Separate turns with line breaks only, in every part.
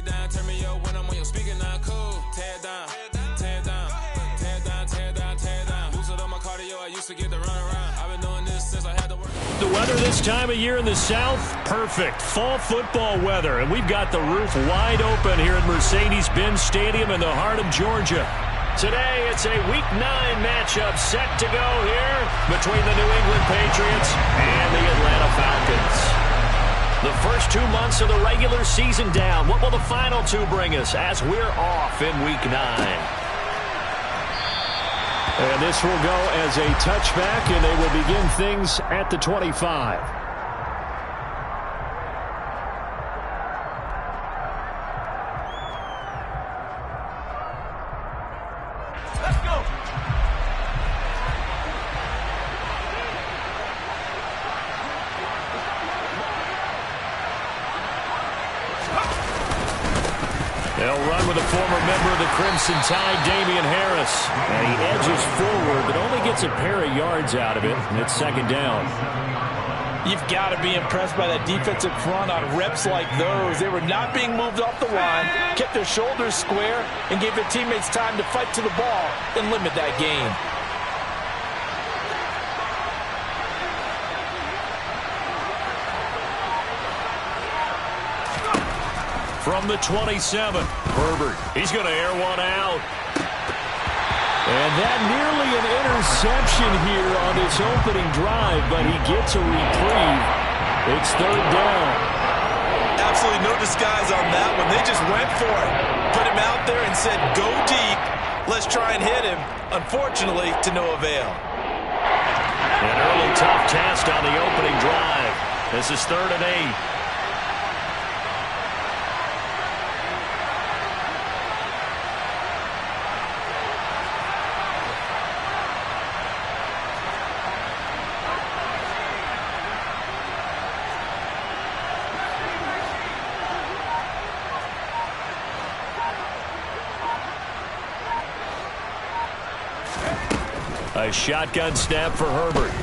down, turn me up when I'm on your speaker, now cool. Tear it down, tear it down, tear it down, tear it down, tear it down. Boost it up my cardio, I used to get to run around. I've been doing this since I had to work.
The weather this time of year in the South, perfect. Fall football weather, and we've got the roof wide open here at Mercedes-Benz Stadium in the heart of Georgia. Today, it's a Week 9 matchup set to go here between the New England Patriots and the Atlanta Falcons. The first 2 months of the regular season down. What will the final two bring us as we're off in Week 9? And this will go as a touchback, and they will begin things at the 25. They'll run with a former member of the Crimson Tide, Damian Harris. And he edges forward, but only gets a pair of yards out of it. And it's second down.
You've got to be impressed by that defensive front on reps like those. They were not being moved off the line, kept their shoulders square, and gave their teammates time to fight to the ball and limit that gain.
From the 27, Herbert. He's going to air one out. And that nearly an interception here on this opening drive, but he gets a reprieve. It's third down.
Absolutely no disguise on that one. They just went for it. Put him out there and said, go deep. Let's try and hit him. Unfortunately, to no avail.
An early tough test on the opening drive. This is 3rd and 8. A shotgun snap for Herbert.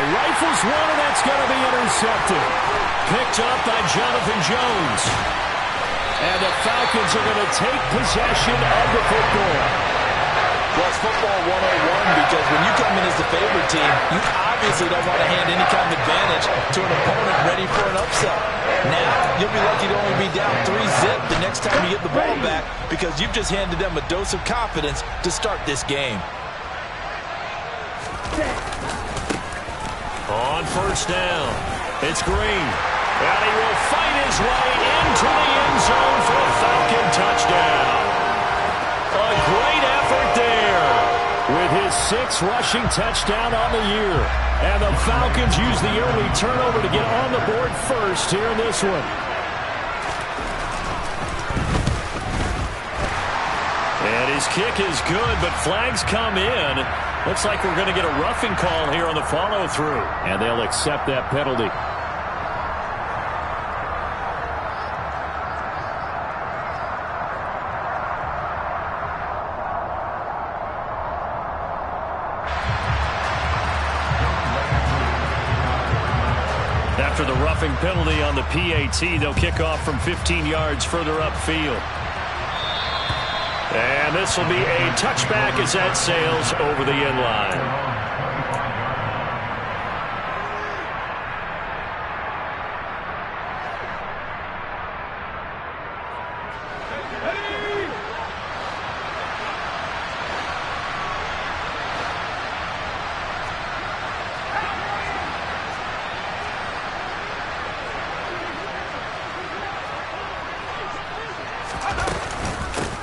Rifles one, and that's going to be intercepted. Picked up by Jonathan Jones. And the Falcons are going to take possession of the football.
Well, it's football 101 because when you come in as the favorite team, you obviously don't want to hand any kind of advantage to an opponent ready for an upset. Now, you'll be lucky to only be down 3-zip the next time you get the ball back because you've just handed them a dose of confidence to start this game.
On first down, it's Green. And he will fight his way into the end zone for a Falcon touchdown. A great effort there with his 6th rushing touchdown on the year. And the Falcons use the early turnover to get on the board first here in this one. And his kick is good, but flags come in. Looks like we're going to get a roughing call here on the follow-through. And they'll accept that penalty. After the roughing penalty on the PAT, they'll kick off from 15 yards further upfield. And this will be a touchback as that sails over the end line.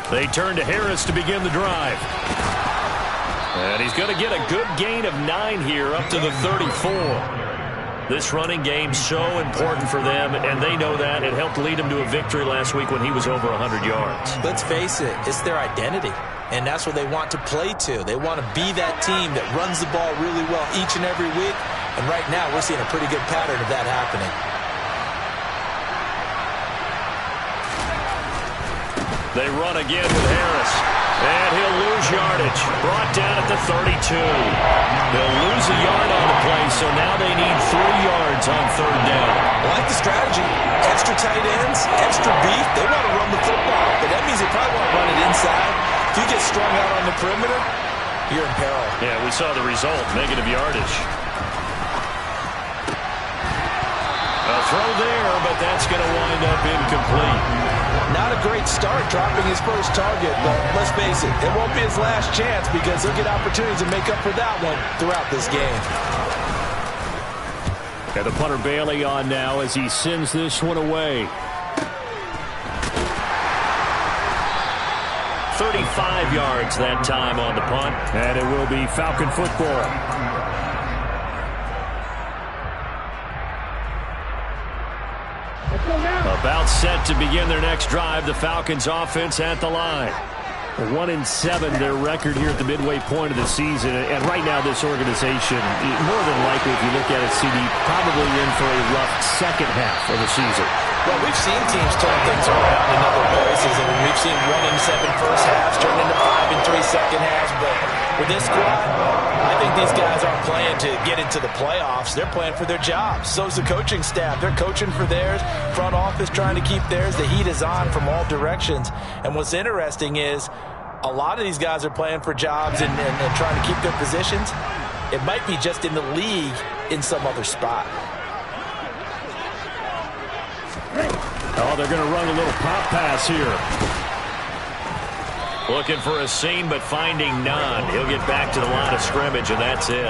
They turn to Harris to begin the drive. And he's going to get a good gain of 9 here up to the 34. This running game so important for them, and they know that. It helped lead them to a victory last week when he was over 100 yards.
Let's face it, it's their identity, and that's what they want to play to. They want to be that team that runs the ball really well each and every week, and right now we're seeing a pretty good pattern of that happening.
They run again with Harris. And he'll lose yardage. Brought down at the 32. They'll lose a yard on the play, so now they need 3 yards on 3rd down.
I like the strategy. Extra tight ends, extra beef. They want to run the football, but that means they probably want to run it inside. If you get strung out on the perimeter, you're in peril.
Yeah, we saw the result, negative yardage. A throw there, but that's going to wind up incomplete.
Not a great start dropping his first target, but let's face it, it won't be his last chance because he'll get opportunities to make up for that one throughout this game.
And the punter Bailey on now as he sends this one away. 35 yards that time on the punt, and it will be Falcon football. About set to begin their next drive. The Falcons offense at the line. 1-7 their record here at the midway point of the season. And right now this organization, more than likely if you look at it, CD, probably in for a rough second half of the season.
Well, we've seen teams turn things around in other places. I mean, we've seen 1-7 first halves turn into 5-3 second halves. But with this squad, I think these guys aren't playing to get into the playoffs. They're playing for their jobs. So's the coaching staff. They're coaching for theirs. Front office trying to keep theirs. The heat is on from all directions. And what's interesting is a lot of these guys are playing for jobs and trying to keep their positions. It might be just in the league in some other spot.
Oh, they're going to run a little pop pass here. Looking for a seam, but finding none. He'll get back to the line of scrimmage, and that's it.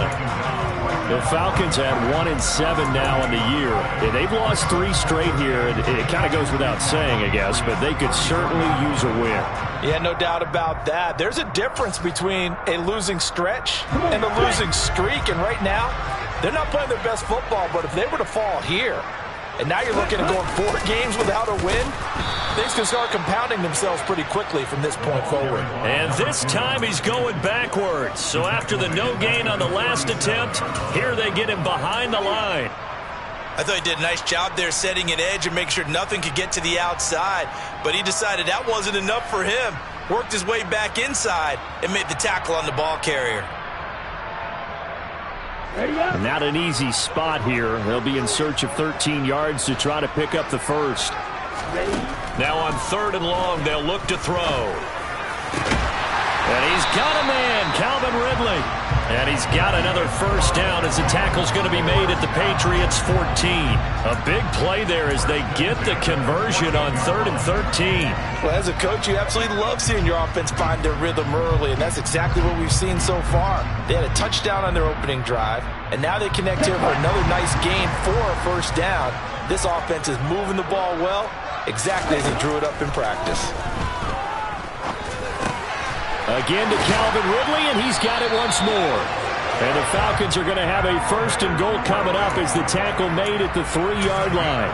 The Falcons had 1-7 now in the year. Yeah, they've lost 3 straight here. It kind of goes without saying, I guess, but they could certainly use a win.
Yeah, no doubt about that. There's a difference between a losing stretch and a losing streak, and right now, they're not playing their best football, but if they were to fall here, and now you're looking at going 4 games without a win, things can start compounding themselves pretty quickly from this point forward.
And this time he's going backwards. So after the no gain on the last attempt, here they get him behind the line.
I thought he did a nice job there setting an edge and making sure nothing could get to the outside. But he decided that wasn't enough for him. Worked his way back inside and made the tackle on the ball carrier.
Not an easy spot here. They'll be in search of 13 yards to try to pick up the first. Now on 3rd and long, they'll look to throw. And he's got a man, Calvin Ridley. And he's got another first down as the tackle's going to be made at the Patriots' 14. A big play there as they get the conversion on 3rd and 13.
Well, as a coach, you absolutely love seeing your offense find their rhythm early, and that's exactly what we've seen so far. They had a touchdown on their opening drive, and now they connect here for another nice gain for a first down. This offense is moving the ball well, exactly as he drew it up in practice.
Again to Calvin Ridley, and he's got it once more. And the Falcons are going to have a 1st and goal coming up as the tackle made at the 3-yard line.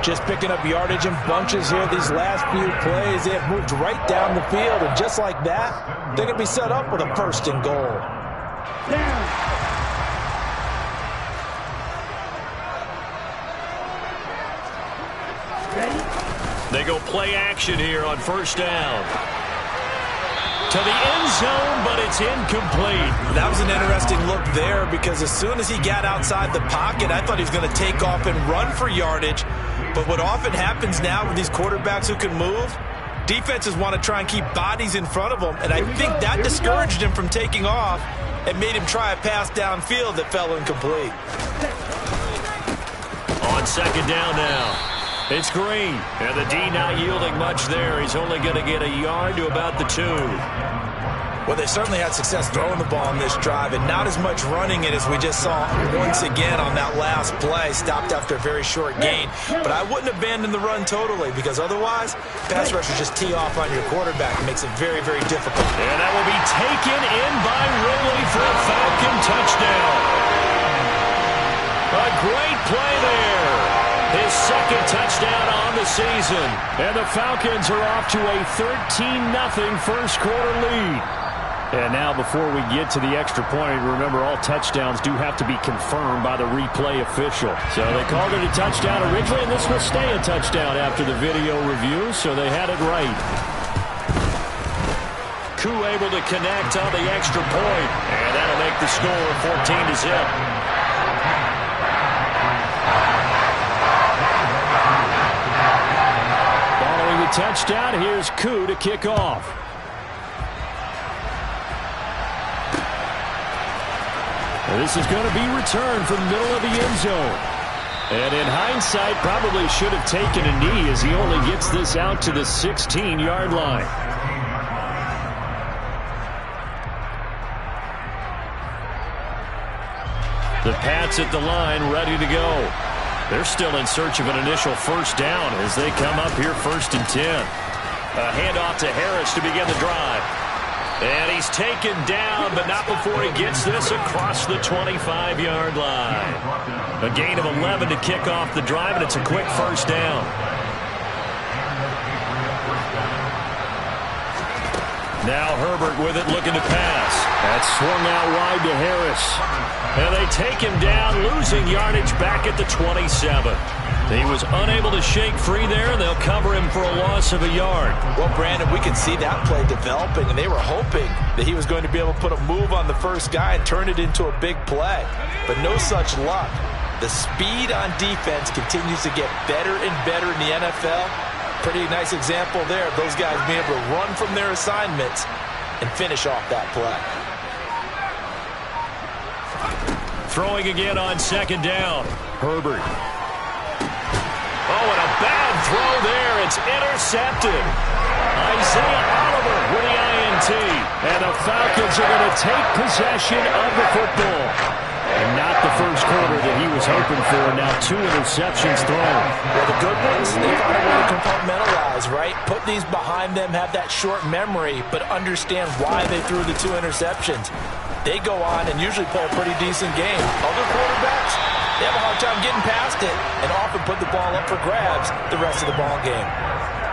Just picking up yardage in bunches here these last few plays. They have moved right down the field, and just like that, they're going to be set up with a 1st and goal.
They go play action here on 1st down. To the end zone, but it's incomplete.
That was an interesting look there because as soon as he got outside the pocket, I thought he was going to take off and run for yardage. But what often happens now with these quarterbacks who can move, defenses want to try and keep bodies in front of them, and I think that discouraged him from taking off and made him try a pass downfield that fell incomplete.
On 2nd down now. It's Green, and the D not yielding much there. He's only going to get a yard to about the 2.
Well, they certainly had success throwing the ball on this drive, and not as much running it as we just saw once again on that last play. Stopped after a very short gain. But I wouldn't abandon the run totally, because otherwise, pass rushers just tee off on your quarterback. It makes it very, very difficult.
And that will be taken in by Ridley for a Falcon touchdown. A great play there. His 2nd touchdown on the season. And the Falcons are off to a 13-0 first quarter lead. And now before we get to the extra point, remember all touchdowns do have to be confirmed by the replay official. So they called it a touchdown originally, and this will stay a touchdown after the video review, so they had it right. Koo able to connect on the extra point. And that'll make the score 14-0. Following the touchdown, here's Koo to kick off. This is going to be returned from the middle of the end zone. And in hindsight, probably should have taken a knee as he only gets this out to the 16-yard line. The Pats at the line, ready to go. They're still in search of an initial first down as they come up here 1st and 10. A handoff to Harris to begin the drive. And he's taken down, but not before he gets this across the 25-yard line. A gain of 11 to kick off the drive, and it's a quick first down. Now Herbert with it, looking to pass. That's swung out wide to Harris. And they take him down, losing yardage back at the 27. He was unable to shake free there, and they'll cover him for a loss of a yard.
Well, Brandon, we can see that play developing, and they were hoping that he was going to be able to put a move on the first guy and turn it into a big play. But no such luck. The speed on defense continues to get better and better in the NFL. Pretty nice example there of those guys being able to run from their assignments and finish off that play.
Throwing again on 2nd down. Herbert. Oh, and a bad throw there. It's intercepted. Isaiah Oliver with the INT. And the Falcons are going to take possession of the football. And not the first quarter that he was hoping for. Now 2 interceptions thrown.
Well, the good ones, they found a way to compartmentalize, right? Put these behind them, have that short memory, but understand why they threw the 2 interceptions. They go on and usually play a pretty decent game. Other quarterbacks, they have a hard time getting past it and often put the ball up for grabs the rest of the ball game.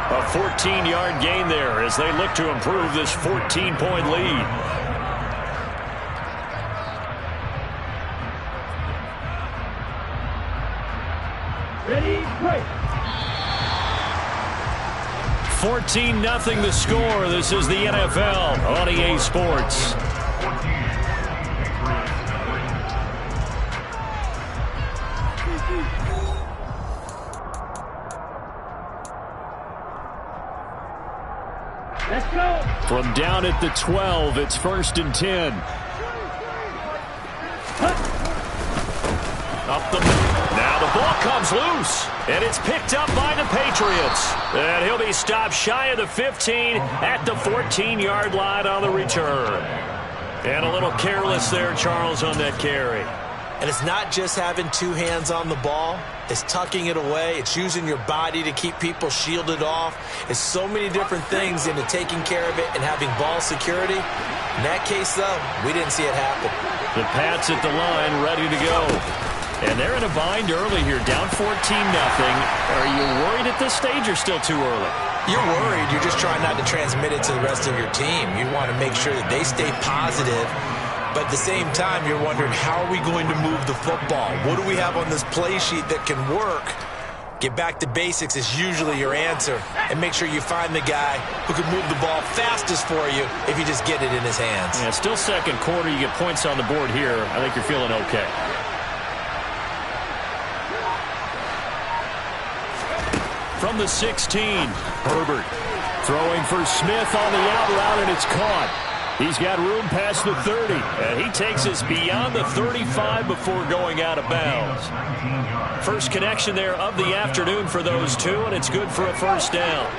A 14-yard gain there as they look to improve this 14-point lead.
Ready, play.
14-0 the score. This is the NFL on EA Sports.
Let's go.
From down at the 12, it's 1st and 10. Up the middle. Now the ball comes loose, and it's picked up by the Patriots. And he'll be stopped shy of the 15 at the 14-yard line on the return. And a little careless there, Charles, on that carry.
And it's not just having 2 hands on the ball. It's tucking it away. It's using your body to keep people shielded off. It's so many different things into taking care of it and having ball security. In that case, though, we didn't see it happen.
The Pats at the line, ready to go. And they're in a bind early here, down 14-0. Are you worried at this stage or still too early?
You're worried. You're just trying not to transmit it to the rest of your team. You want to make sure that they stay positive. But at the same time, you're wondering, how are we going to move the football? What do we have on this play sheet that can work? Get back to basics is usually your answer. And make sure you find the guy who can move the ball fastest for you if you just get it in his hands.
Yeah, still 2nd quarter. You get points on the board here. I think you're feeling okay. From the 16, Herbert throwing for Smith on the out route, and it's caught. He's got room past the 30, and he takes us beyond the 35 before going out of bounds. First connection there of the afternoon for those 2, and it's good for a first down.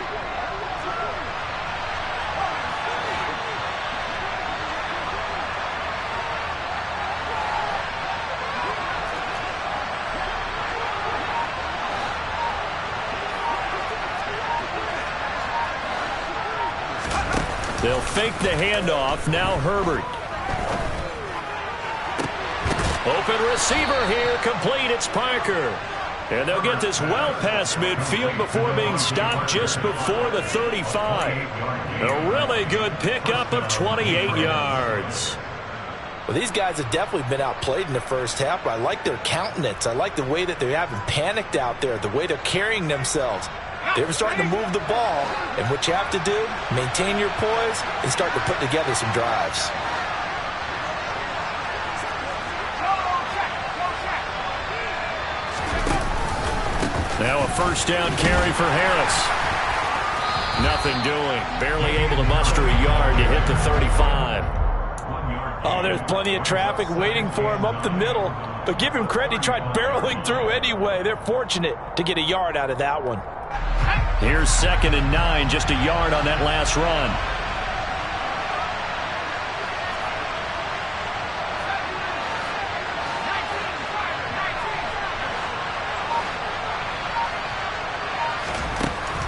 They'll fake the handoff. Now Herbert. Open receiver here. Complete. It's Parker. And they'll get this well past midfield before being stopped just before the 35. A really good pickup of 28 yards.
Well, these guys have definitely been outplayed in the first half, but I like their countenance. I like the way that they haven't panicked out there, the way they're carrying themselves. They're starting to move the ball, and what you have to do, maintain your poise and start to put together some drives.
Now a first down carry for Harris. Nothing doing. Barely able to muster a yard to hit the 35.
Oh, there's plenty of traffic waiting for him up the middle. But give him credit, he tried barreling through anyway. They're fortunate to get a yard out of that one.
Here's 2nd and 9, just a yard on that last run.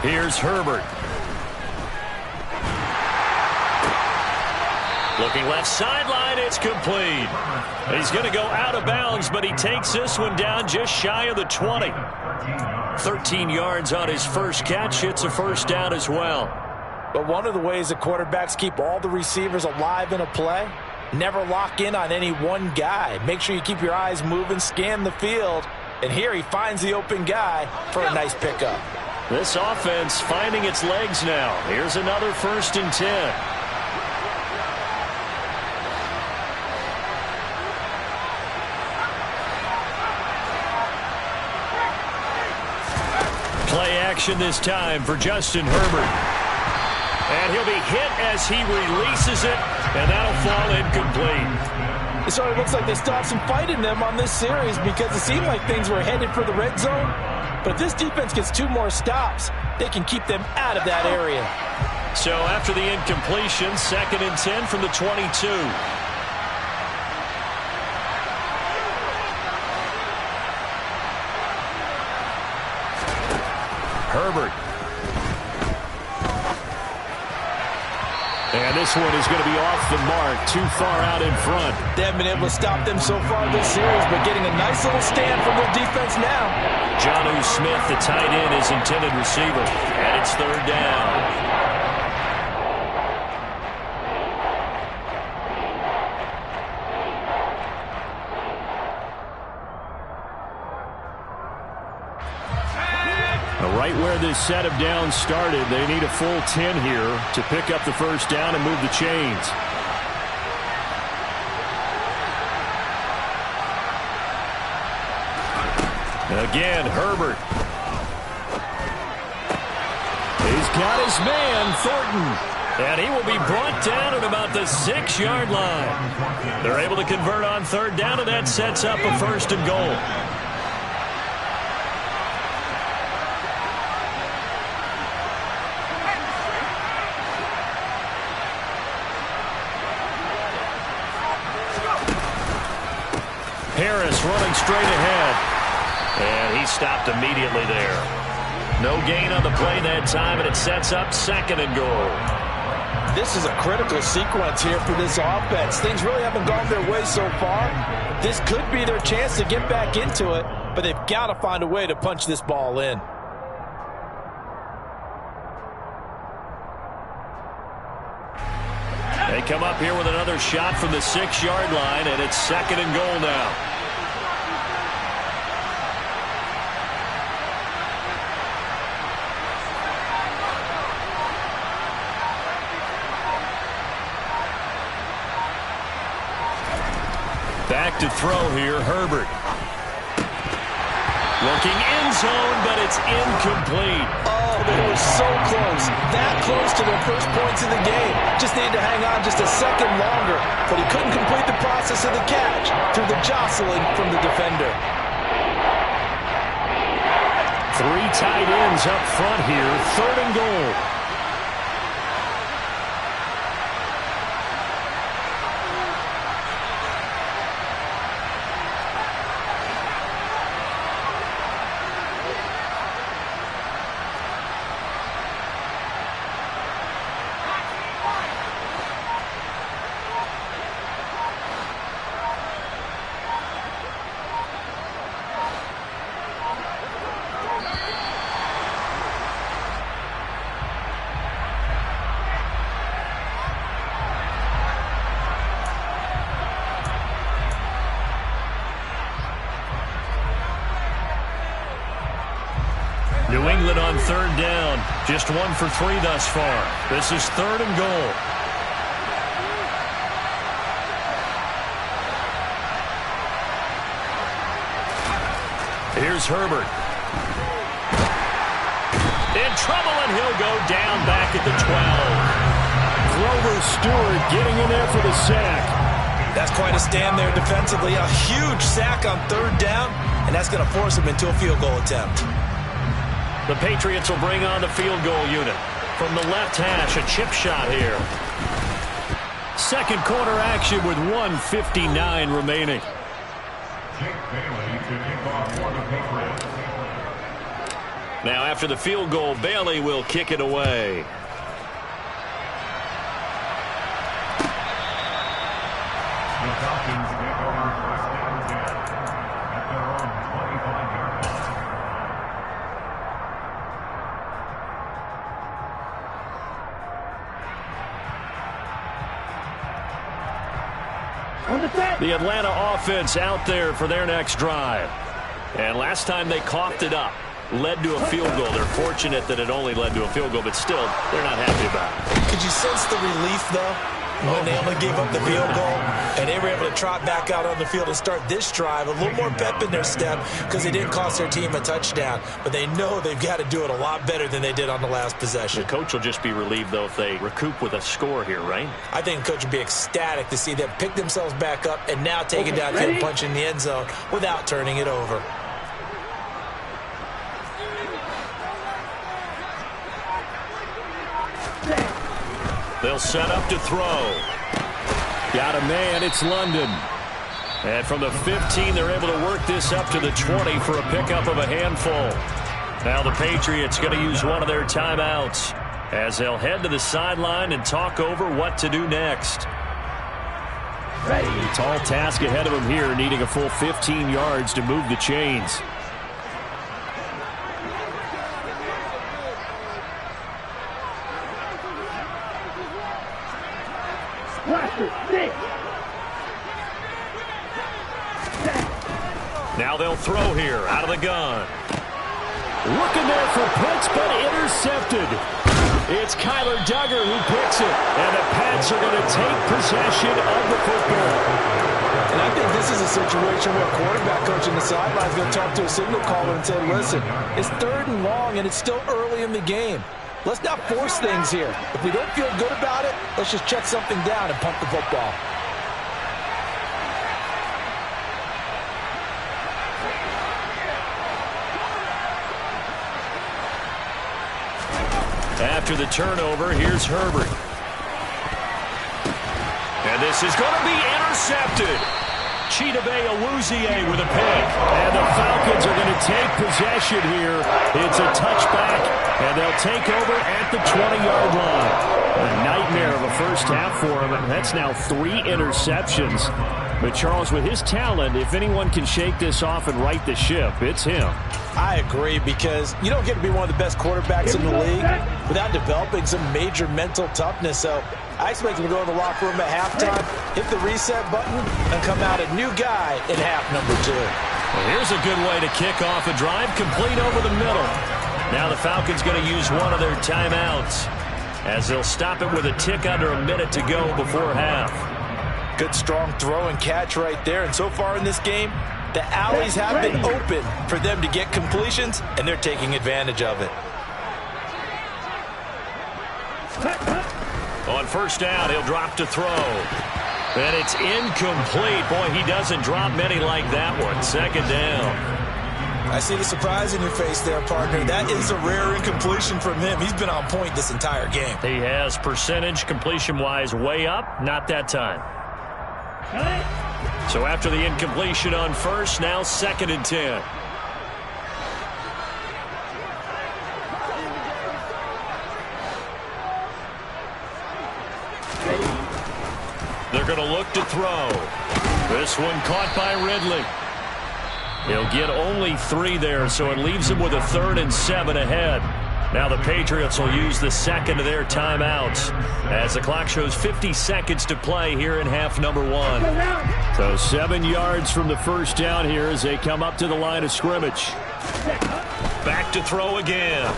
Here's Herbert. Looking left sideline, it's complete. He's going to go out of bounds, but he takes this one down just shy of the 20. 13 yards on his first catch. It's a first down as well.
But one of the ways that quarterbacks keep all the receivers alive in a play, never lock in on any one guy. Make sure you keep your eyes moving, scan the field. And here he finds the open guy for a nice pickup.
This offense finding its legs now. Here's another 1st and 10. Play action this time for Justin Herbert. And he'll be hit as he releases it, and that'll fall incomplete.
It sort of looks like they stopped some fight in them on this series because it seemed like things were headed for the red zone. But if this defense gets 2 more stops, they can keep them out of that area.
So after the incompletion, 2nd and 10 from the 22. Herbert. And this one is going to be off the mark, too far out in front.
They haven't been able to stop them so far this series, but getting a nice little stand from their defense now.
Jonnu Smith, the tight end, is intended receiver. And it's 3rd down. Right where this set of downs started, they need a full 10 here to pick up the first down and move the chains. Again, Herbert. He's got his man, Thornton. And he will be brought down at about the 6-yard line. They're able to convert on 3rd down, and that sets up a 1st and goal. Harris running straight ahead. And he stopped immediately there. No gain on the play that time, and it sets up 2nd and goal.
This is a critical sequence here for this offense. Things really haven't gone their way so far. This could be their chance to get back into it, but they've got to find a way to punch this ball in.
They come up here with another shot from the 6-yard line, and it's 2nd and goal now. Back to throw here, Herbert. Looking end zone, but it's incomplete.
Oh, they were so close. That close to their first points of the game. Just needed to hang on just a second longer. But he couldn't complete the process of the catch through the jostling from the defender.
3 tight ends up front here. 3rd and goal. Cleveland on third down. Just 1 for 3 thus far. This is 3rd and goal. Here's Herbert. In trouble, and he'll go down back at the 12. Grover Stewart getting in there for the sack.
That's quite a stand there defensively. A huge sack on 3rd down, and that's going to force him into a field goal attempt.
The Patriots will bring on the field goal unit. From the left hash, a chip shot here. Second quarter action with 1:59 remaining. Now after the field goal, Bailey will kick it away. The Atlanta offense out there for their next drive. And last time they coughed it up, led to a field goal. They're fortunate that it only led to a field goal, but still, they're not happy about it.
Could you sense the relief, though, when they only gave up the field goal and they were able to trot back out on the field and start this drive? A little more pep in their step because they didn't cost their team a touchdown, but they know they've got to do it a lot better than they did on the last possession.
The coach will just be relieved, though, if they recoup with a score here, right?
I think the coach would be ecstatic to see them pick themselves back up and now take it down and punch in the end zone without turning it over.
They'll set up to throw. Got a man, it's London. And from the 15, they're able to work this up to the 20 for a pickup of a handful. Now the Patriots going to use one of their timeouts as they'll head to the sideline and talk over what to do next.
Ready.
Tall task ahead of them here, needing a full 15 yards to move the chains. Now they'll throw here out of the gun. Looking there for Pitts, but intercepted. It's Kyler Duggar who picks it, and the Pats are going to take possession of the football.
And I think this is a situation where a quarterback coach on the sideline is going to talk to a signal caller and say, listen, it's 3rd and long, and it's still early in the game. Let's not force things here. If we don't feel good about it, let's just check something down and pump the football.
After the turnover, here's Herbert. And this is going to be intercepted. Chidobe Awuzie with a pick. And the Falcons are going to take possession here. It's a touchback, and they'll take over at the 20-yard line. A nightmare of a first half for him. That's now 3 interceptions. But, Charles, with his talent, if anyone can shake this off and right the ship, it's him.
I agree, because you don't get to be one of the best quarterbacks in the league without developing some major mental toughness. So I expect him to go in the locker room at halftime, hit the reset button, and come out a new guy in half number 2.
Well, here's a good way to kick off a drive, complete over the middle. Now the Falcons going to use one of their timeouts as they'll stop it with a tick under a minute to go before half.
Good strong throw and catch right there. And so far in this game, the alleys have been open for them to get completions, and they're taking advantage of it.
On first down, he'll drop to throw. And it's incomplete. Boy, he doesn't drop many like that one. 2nd down.
I see the surprise in your face there, partner. That is a rare incompletion from him. He's been on point this entire game.
He has percentage completion-wise way up. Not that time. So after the incompletion on first, now 2nd and 10. They're going to look to throw. This one caught by Ridley. He'll get only 3 there, so it leaves him with a 3rd and 7 ahead. Now the Patriots will use the second of their timeouts as the clock shows 50 seconds to play here in half number 1. So 7 yards from the first down here as they come up to the line of scrimmage. Back to throw again.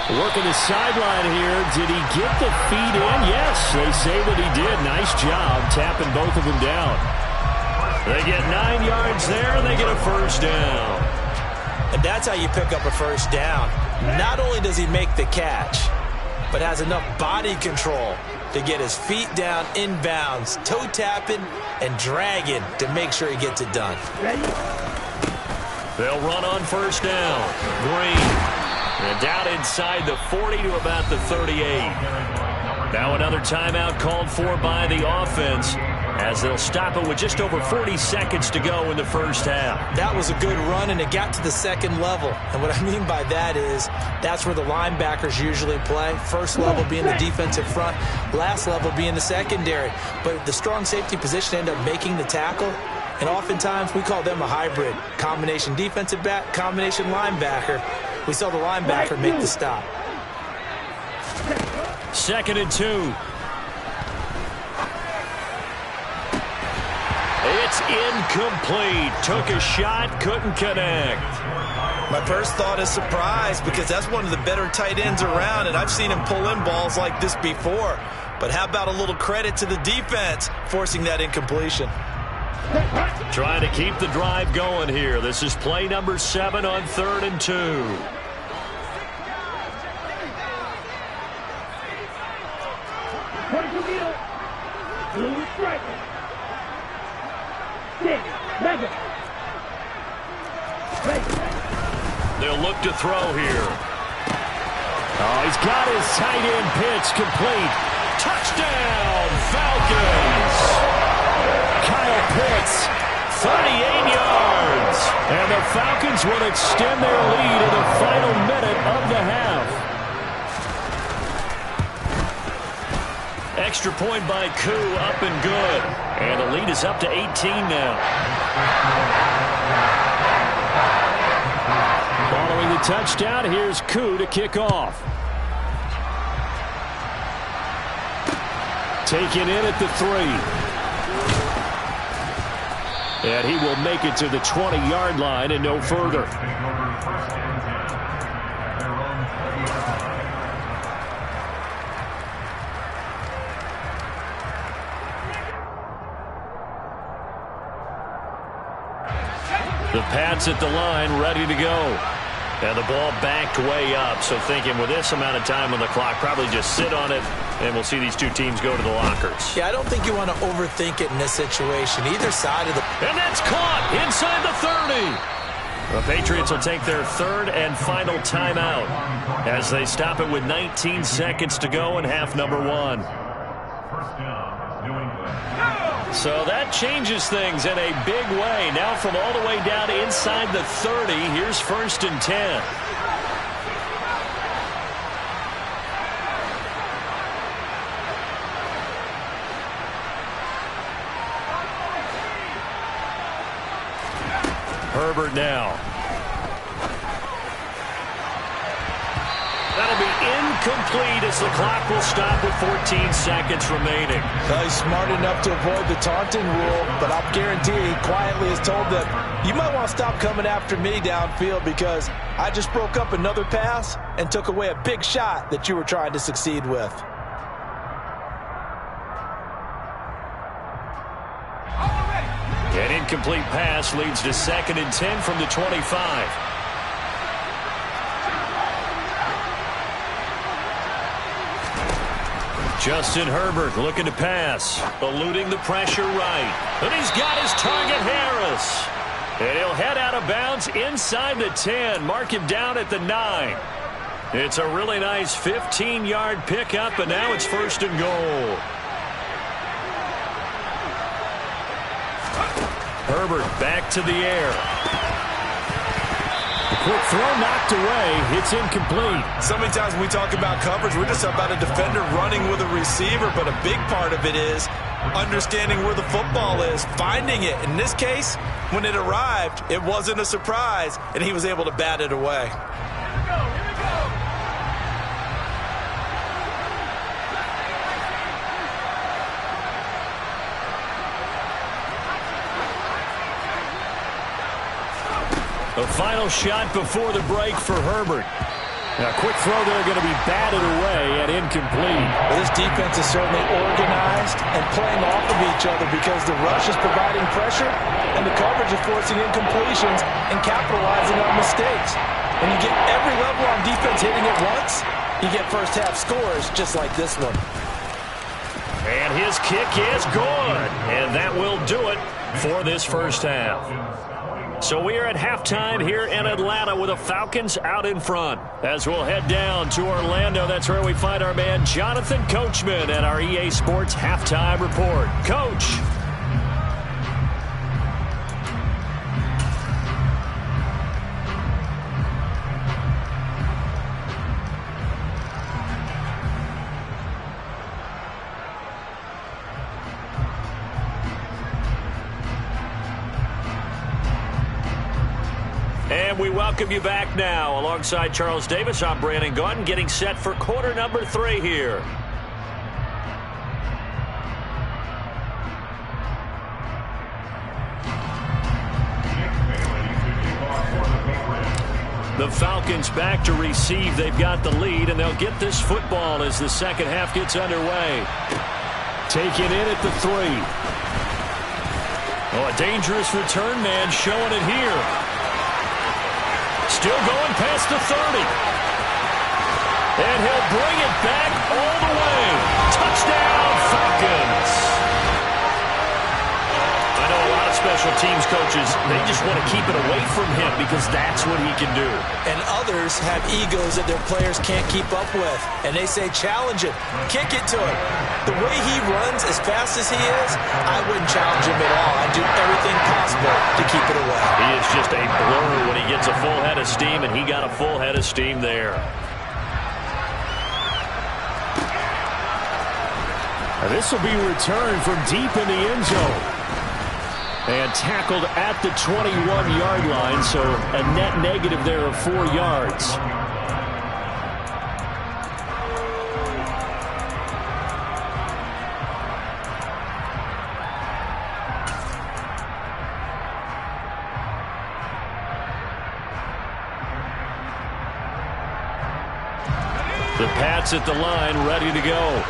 Working the sideline here. Did he get the feet in? Yes, they say that he did. Nice job tapping both of them down. They get 9 yards there, and they get a first down.
And that's how you pick up a first down. Not only does he make the catch, but has enough body control to get his feet down inbounds, toe tapping and dragging to make sure he gets it done.
They'll run on first down. Green. And down inside the 40 to about the 38. Now another timeout called for by the offense as they'll stop it with just over 40 seconds to go in the first half.
That was a good run, and it got to the second level. And what I mean by that is that's where the linebackers usually play. First level being the defensive front, last level being the secondary. But the strong safety position ended up making the tackle. And oftentimes we call them a hybrid. Combination defensive back, combination linebacker. We saw the linebacker make the stop.
2nd and 2. It's incomplete. Took a shot, couldn't connect.
My first thought is surprise because that's one of the better tight ends around, and I've seen him pull in balls like this before. But how about a little credit to the defense forcing that incompletion?
Trying to keep the drive going here. This is play number 7 on 3rd and 2. They'll look to throw here. Oh, he's got his tight end pitch complete. Touchdown, Falcons! Kyle Pitts, 38 yards. And the Falcons will extend their lead in the final minute of the half. Extra point by Koo, up and good. And the lead is up to 18 now. Following the touchdown, here's Koo to kick off. Taken in at the 3. And he will make it to the 20-yard line and no further. The Pats at the line, ready to go. And the ball backed way up, so thinking with this amount of time on the clock, probably just sit on it, and we'll see these two teams go to the lockers.
Yeah, I don't think you want to overthink it in this situation. Either side of the...
And that's caught inside the 30. The Patriots will take their 3rd and final timeout as they stop it with 19 seconds to go in half number 1. So that changes things in a big way. Now from all the way down inside the 30, here's 1st and 10. Herbert now. That'll be incomplete as the clock will stop with 14 seconds remaining.
He's smart enough to avoid the taunting rule, but I'll guarantee he quietly has told them, you might want to stop coming after me downfield because I just broke up another pass and took away a big shot that you were trying to succeed with.
An incomplete pass leads to 2nd and 10 from the 25. Justin Herbert looking to pass, eluding the pressure right. And he's got his target, Harris. And he'll head out of bounds inside the 10, mark him down at the 9. It's a really nice 15-yard pickup, and now it's 1st and goal. Herbert back to the air. Quick throw knocked away. It's incomplete.
So many times when we talk about coverage, we're just about a defender running with a receiver, but a big part of it is understanding where the football is, finding it. In this case, when it arrived, it wasn't a surprise, and he was able to bat it away.
The final shot before the break for Herbert. A quick throw there going to be batted away and incomplete.
Well, this defense is certainly organized and playing off of each other because the rush is providing pressure and the coverage is forcing incompletions and capitalizing on mistakes. When you get every level on defense hitting at once, you get first half scores just like this one.
And his kick is good. And that will do it for this first half. So we are at halftime here in Atlanta with the Falcons out in front. As we'll head down to Orlando, that's where we find our man Jonathan Coachman at our EA Sports Halftime Report. Coach. And we welcome you back now. Alongside Charles Davis, I'm Brandon Gaudin, getting set for quarter number 3 here. The Falcons back to receive. They've got the lead, and they'll get this football as the second half gets underway. Taken in at the 3. Oh, a dangerous return man showing it here. Still going past the 30. And he'll bring it back all the way. Touchdown, Falcons. I know a lot of special teams coaches, they just want to keep it away from him because that's what he can do.
And others have egos that their players can't keep up with. And they say, challenge him, kick it to him. The way he runs as fast as he is, I wouldn't challenge him at all. I'd do everything possible to keep it away.
He is just a blur when he gets a full head of steam, and he got a full head of steam there. This will be returned from deep in the end zone. And tackled at the 21-yard line, so a net negative there of 4 yards. The Pats at the line, ready to go.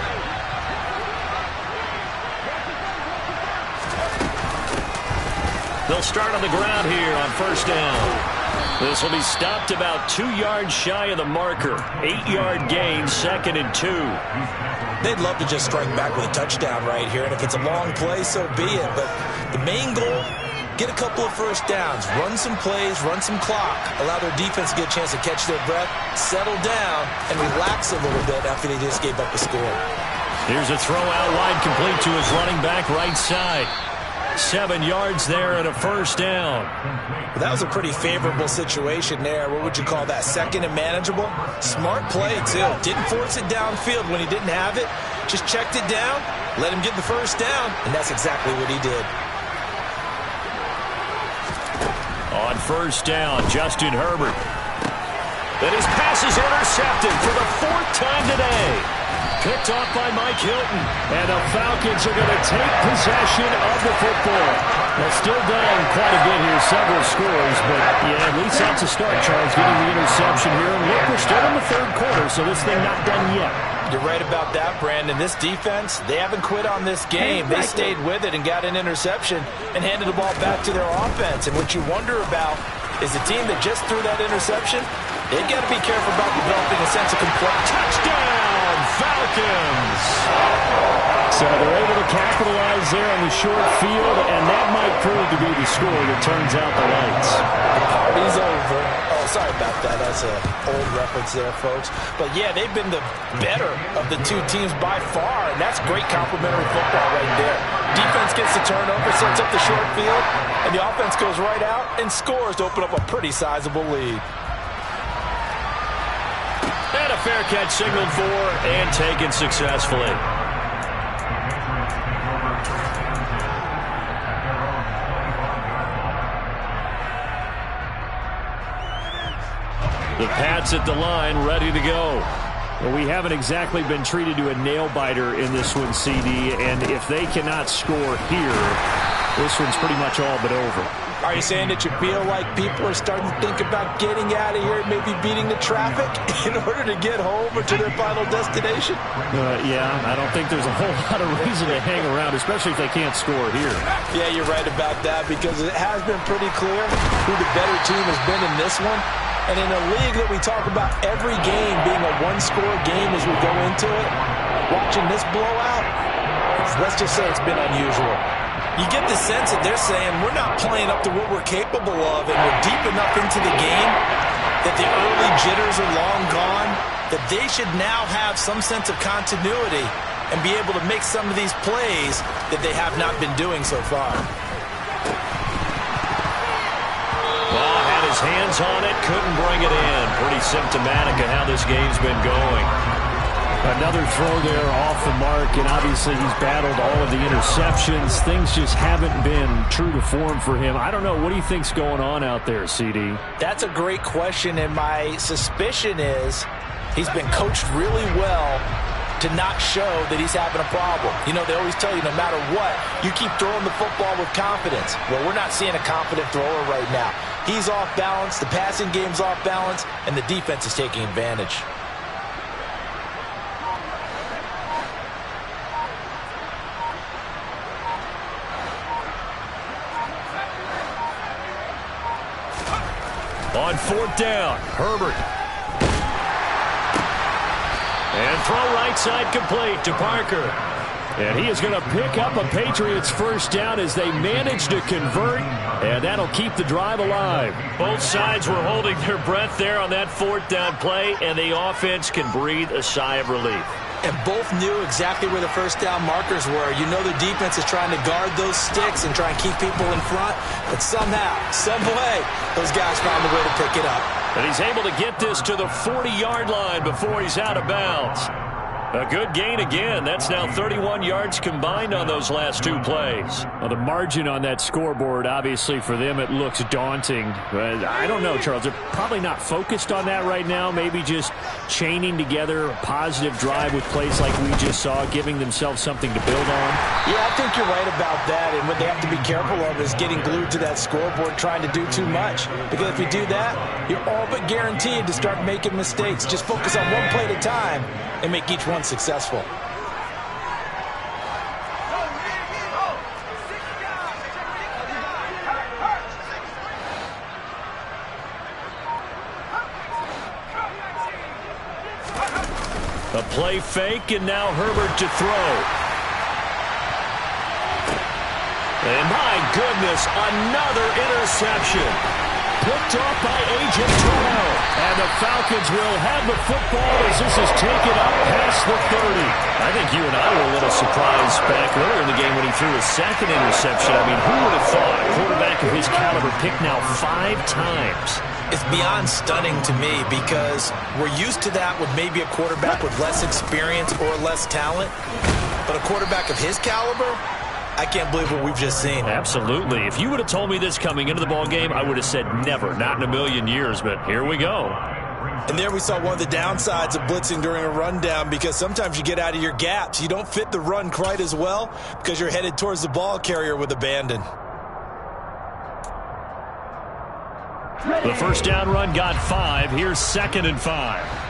They'll start on the ground here on first down. This will be stopped about 2 yards shy of the marker. 8-yard gain, 2nd and 2.
They'd love to just strike back with a touchdown right here, and if it's a long play, so be it. But the main goal, get a couple of first downs, run some plays, run some clock, allow their defense to get a chance to catch their breath, settle down, and relax a little bit after they just gave up a score.
Here's a throw out wide, complete to his running back right side. 7 yards there and a first down.
Well, that was a pretty favorable situation there. What would you call that? Second and manageable? Smart play, too. Didn't force it downfield when he didn't have it. Just checked it down, let him get the first down, and that's exactly what he did.
On first down, Justin Herbert. And his pass is intercepted for the 4th time today. Picked off by Mike Hilton. And the Falcons are going to take possession of the football. They're still down quite a bit here, several scores. But, yeah, at least that's a start, Charles, getting the interception here. And look, we're still in the 3rd quarter, so this thing not done yet.
You're right about that, Brandon. This defense, they haven't quit on this game. They stayed with it and got an interception and handed the ball back to their offense. And what you wonder about is the team that just threw that interception, they've got to be careful about developing a sense of complaint.
Touchdown, Falcons! So they're able to capitalize there on the short field, and that might prove to be the score that turns out the lights.
The party's over. Oh, sorry about that. That's an old reference there, folks. But, yeah, they've been the better of the two teams by far, and that's great complimentary football right there. Defense gets the turnover, sets up the short field, and the offense goes right out and scores to open up a pretty sizable lead.
And a fair catch signaled for and taken successfully. The Pats at the line, ready to go. Well, we haven't exactly been treated to a nail-biter in this one, CD, and if they cannot score here, this one's pretty much all but over.
Are you saying that you feel like people are starting to think about getting out of here, maybe beating the traffic in order to get home or to their final destination?
Yeah, I don't think there's a whole lot of reason to hang around, especially if they can't score here.
Yeah, you're right about that, because it has been pretty clear who the better team has been in this one. And in a league that we talk about every game being a one-score game as we go into it, watching this blowout, let's just say it's been unusual. You get the sense that they're saying we're not playing up to what we're capable of, and we're deep enough into the game that the early jitters are long gone, that they should now have some sense of continuity and be able to make some of these plays that they have not been doing so far.
Ball had his hands on it, couldn't bring it in. Pretty symptomatic of how this game's been going. Another throw there off the mark, and obviously he's battled all of the interceptions. Things just haven't been true to form for him. I don't know. What do you think's going on out there, CD?
That's a great question, and my suspicion is he's been coached really well to not show that he's having a problem. You know, they always tell you no matter what, you keep throwing the football with confidence. Well, we're not seeing a confident thrower right now. He's off balance, the passing game's off balance, and the defense is taking advantage.
On fourth down, Herbert. And throw right side complete to Parker. And he is going to pick up a Patriots first down as they manage to convert, and that'll keep the drive alive. Both sides were holding their breath there on that fourth down play, and the offense can breathe a sigh of relief.
And both knew exactly where the first down markers were. You know the defense is trying to guard those sticks and try and keep people in front, but somehow, some way, those guys found a way to pick it up.
And he's able to get this to the 40-yard line before he's out of bounds. A good gain again. That's now 31 yards combined on those last two plays. Well, the margin on that scoreboard, obviously for them, it looks daunting. But I don't know, Charles. They're probably not focused on that right now. Maybe just chaining together a positive drive with plays like we just saw, giving themselves something to build on.
Yeah, I think you're right about that. And what they have to be careful of is getting glued to that scoreboard trying to do too much. Because if you do that, you're all but guaranteed to start making mistakes. Just focus on one play at a time and make each one successful.
A play fake, and now Herbert to throw. And my goodness, another interception. Picked off by Agent Terrell. And the Falcons will have the football as this is taken up past the 30. I think you and I were a little surprised back earlier in the game when he threw his second interception. I mean, who would have thought a quarterback of his caliber picked now 5 times?
It's beyond stunning to me because we're used to that with maybe a quarterback with less experience or less talent. But a quarterback of his caliber, I can't believe what we've just seen.
Absolutely. If you would have told me this coming into the ball game, I would have said never, not in a million years, but here we go.
And there we saw one of the downsides of blitzing during a rundown, because sometimes you get out of your gaps. You don't fit the run quite as well because you're headed towards the ball carrier with abandon.
The first down run got 5. Here's 2nd and 5.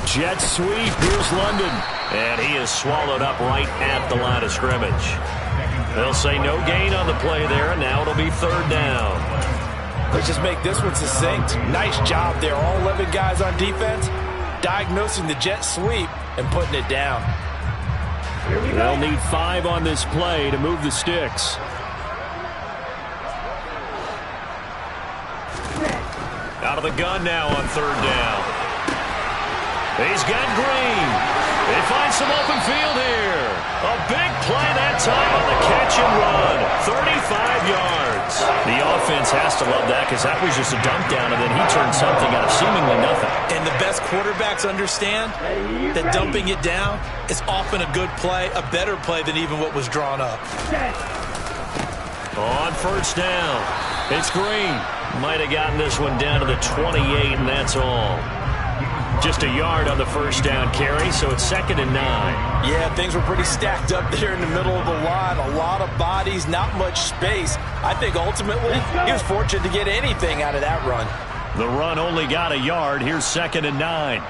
Jet sweep. Here's London. And he is swallowed up right at the line of scrimmage. They'll say no gain on the play there, and now it'll be 3rd down.
Let's just make this one succinct. Nice job there. All 11 guys on defense diagnosing the jet sweep and putting it down.
They'll need 5 on this play to move the sticks. Out of the gun now on 3rd down. He's got Green. They find some open field here. A big play that time on the catch and run. 35 yards. The offense has to love that because that was just a dump down, and then he turned something out of seemingly nothing.
And the best quarterbacks understand that dumping it down is often a good play, a better play than even what was drawn up.
On 1st down, it's Green. Might have gotten this one down to the 28, and that's all. Just a yard on the first down carry, so it's 2nd and 9.
Yeah, things were pretty stacked up there in the middle of the line. A lot of bodies, not much space. I think ultimately he was fortunate to get anything out of that run.
The run only got a yard. Here's 2nd and 9.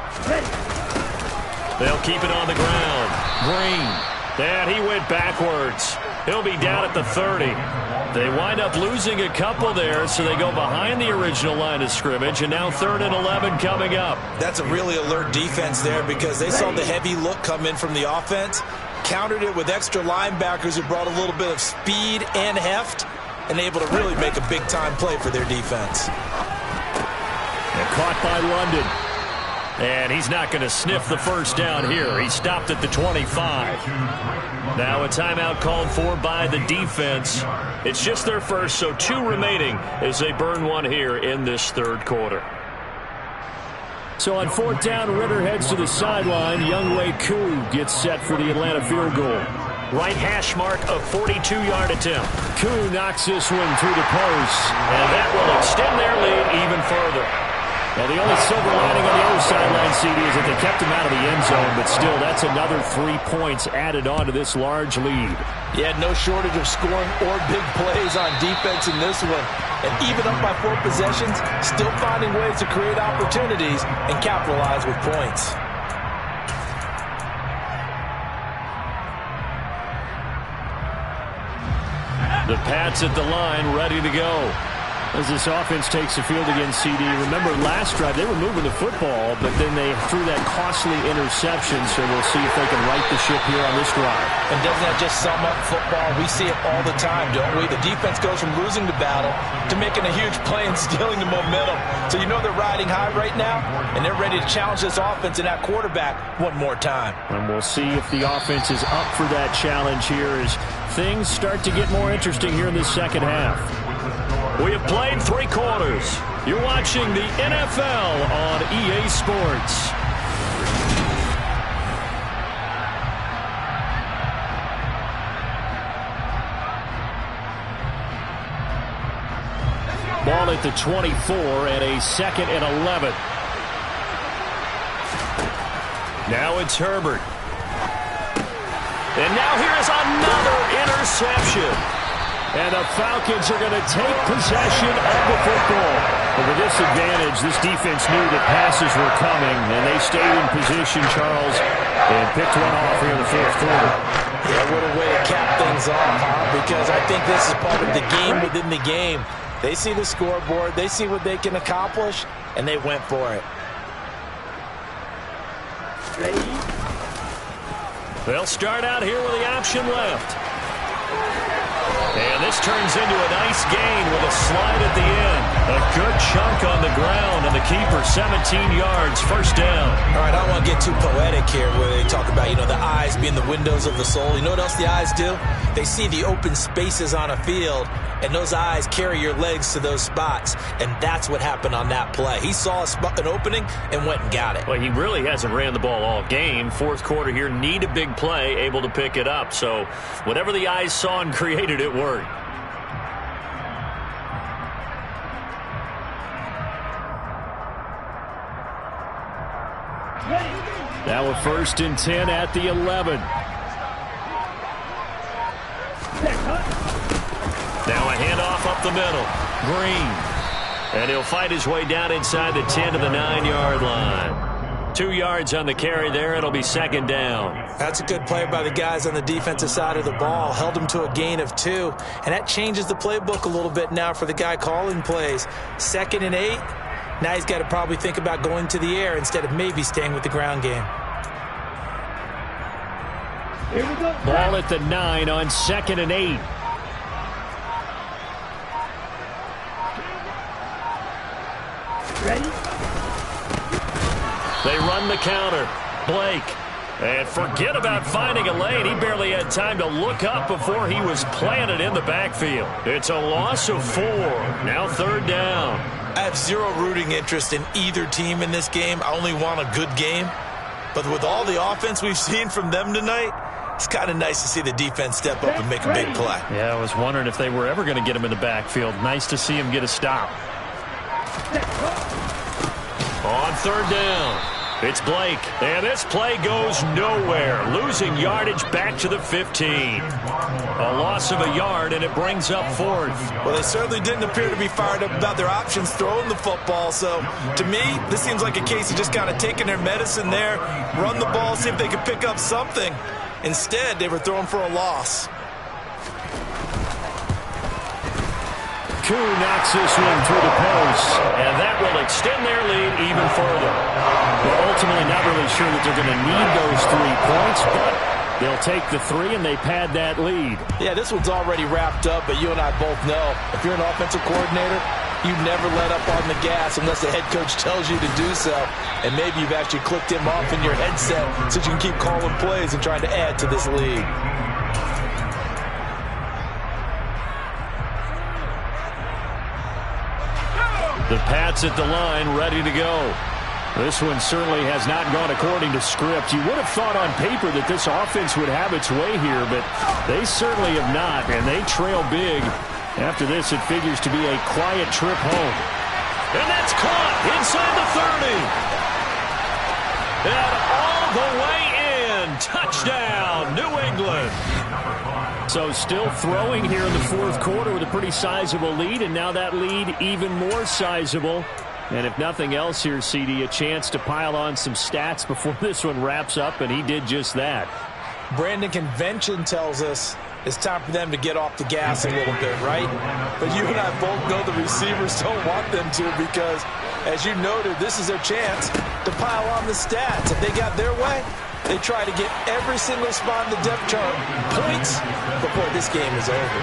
They'll keep it on the ground. Green. And he went backwards. He'll be down at the 30. They wind up losing a couple there, so they go behind the original line of scrimmage, and now 3rd and 11 coming up.
That's a really alert defense there because they saw the heavy look come in from the offense, countered it with extra linebackers who brought a little bit of speed and heft, and able to really make a big-time play for their defense.
And caught by London. And he's not going to sniff the first down here. He stopped at the 25. Now a timeout called for by the defense. It's just their first, so 2 remaining as they burn one here in this 3rd quarter. So on 4th down, Ritter heads to the sideline. Younghoe Koo gets set for the Atlanta field goal. Right hash mark, a 42-yard attempt. Koo knocks this one through the post, and that will extend their lead even further. Well, the only silver lining on the other sideline, CD, is that they kept him out of the end zone, but still, that's another 3 points added on to this large lead.
Yeah, no shortage of scoring or big plays on defense in this one. And even up by 4 possessions, still finding ways to create opportunities and capitalize with points.
The Pats at the line, ready to go. As this offense takes the field against CD. Remember, last drive, they were moving the football, but then they threw that costly interception, so we'll see if they can right the ship here on this drive.
And doesn't that just sum up football? We see it all the time, don't we? The defense goes from losing the battle to making a huge play and stealing the momentum. So you know they're riding high right now, and they're ready to challenge this offense and that quarterback one more time.
And we'll see if the offense is up for that challenge here as things start to get more interesting here in the second half. We have played 3 quarters. You're watching the NFL on EA Sports. Ball at the 24 and a 2nd and 11. Now it's Herbert. And now here's another interception. And the Falcons are going to take possession of the football. But with this advantage, this defense knew that passes were coming, and they stayed in position, Charles, and picked one off here in the 4th quarter.
Yeah, what a way to cap things off, huh? Because I think this is part of the game within the game. They see the scoreboard, they see what they can accomplish, and they went for it.
They'll start out here with the option left. And this turns into a nice gain with a slide at the end. A good chunk on the ground, and the keeper 17 yards, first down.
All right, I don't want to get too poetic here where they talk about, the eyes being the windows of the soul. You know what else the eyes do? They see the open spaces on a field, and those eyes carry your legs to those spots, and that's what happened on that play. He saw an opening and went and got it.
Well, he really hasn't ran the ball all game. 4th quarter here, need a big play, able to pick it up. So whatever the eyes saw and created, it worked. Now a 1st and 10 at the 11. Now a handoff up the middle. Green. And he'll fight his way down inside the 10 to the 9-yard line. 2 yards on the carry there. It'll be 2nd down.
That's a good play by the guys on the defensive side of the ball. Held him to a gain of 2. And that changes the playbook a little bit now for the guy calling plays. 2nd and 8. Now he's got to probably think about going to the air instead of maybe staying with the ground game.
Here we go.
Ball at the 9 on 2nd and 8.
Ready?
They run the counter. Blake. And forget about finding a lane. He barely had time to look up before he was planted in the backfield. It's a loss of 4. Now 3rd down.
I have zero rooting interest in either team in this game. I only want a good game. But with all the offense we've seen from them tonight, it's kind of nice to see the defense step up and make a big play.
Yeah, I was wondering if they were ever going to get him in the backfield. Nice to see him get a stop. On third down, it's Blake, and this play goes nowhere. Losing yardage back to the 15. A loss of a yard, and it brings up fourth.
Well, they certainly didn't appear to be fired up about their options throwing the football. So, to me, this seems like a case of just kind of taking their medicine there, run the ball, see if they could pick up something. Instead, they were throwing for a loss.
Koo knocks this one through the post, and that will extend their lead even further. We're ultimately not really sure that they're going to need those 3 points, but they'll take the 3 and they pad that lead.
Yeah, this one's already wrapped up, but you and I both know if you're an offensive coordinator, you never let up on the gas unless the head coach tells you to do so. And maybe you've actually clicked him off in your headset so you can keep calling plays and trying to add to this lead.
The Pats at the line, ready to go. This one certainly has not gone according to script. You would have thought on paper that this offense would have its way here, but they certainly have not, and they trail big. After this, it figures to be a quiet trip home. And that's caught inside the 30. And all the way in. Touchdown, New England. So still throwing here in the fourth quarter with a pretty sizable lead, and now that lead even more sizable. And if nothing else here, CD, a chance to pile on some stats before this one wraps up, and he did just that.
Brandon, convention tells us it's time for them to get off the gas a little bit, right? But you and I both know the receivers don't want them to because, as you noted, this is their chance to pile on the stats. If they got their way, they try to get every single spot in the depth chart points before this game is over.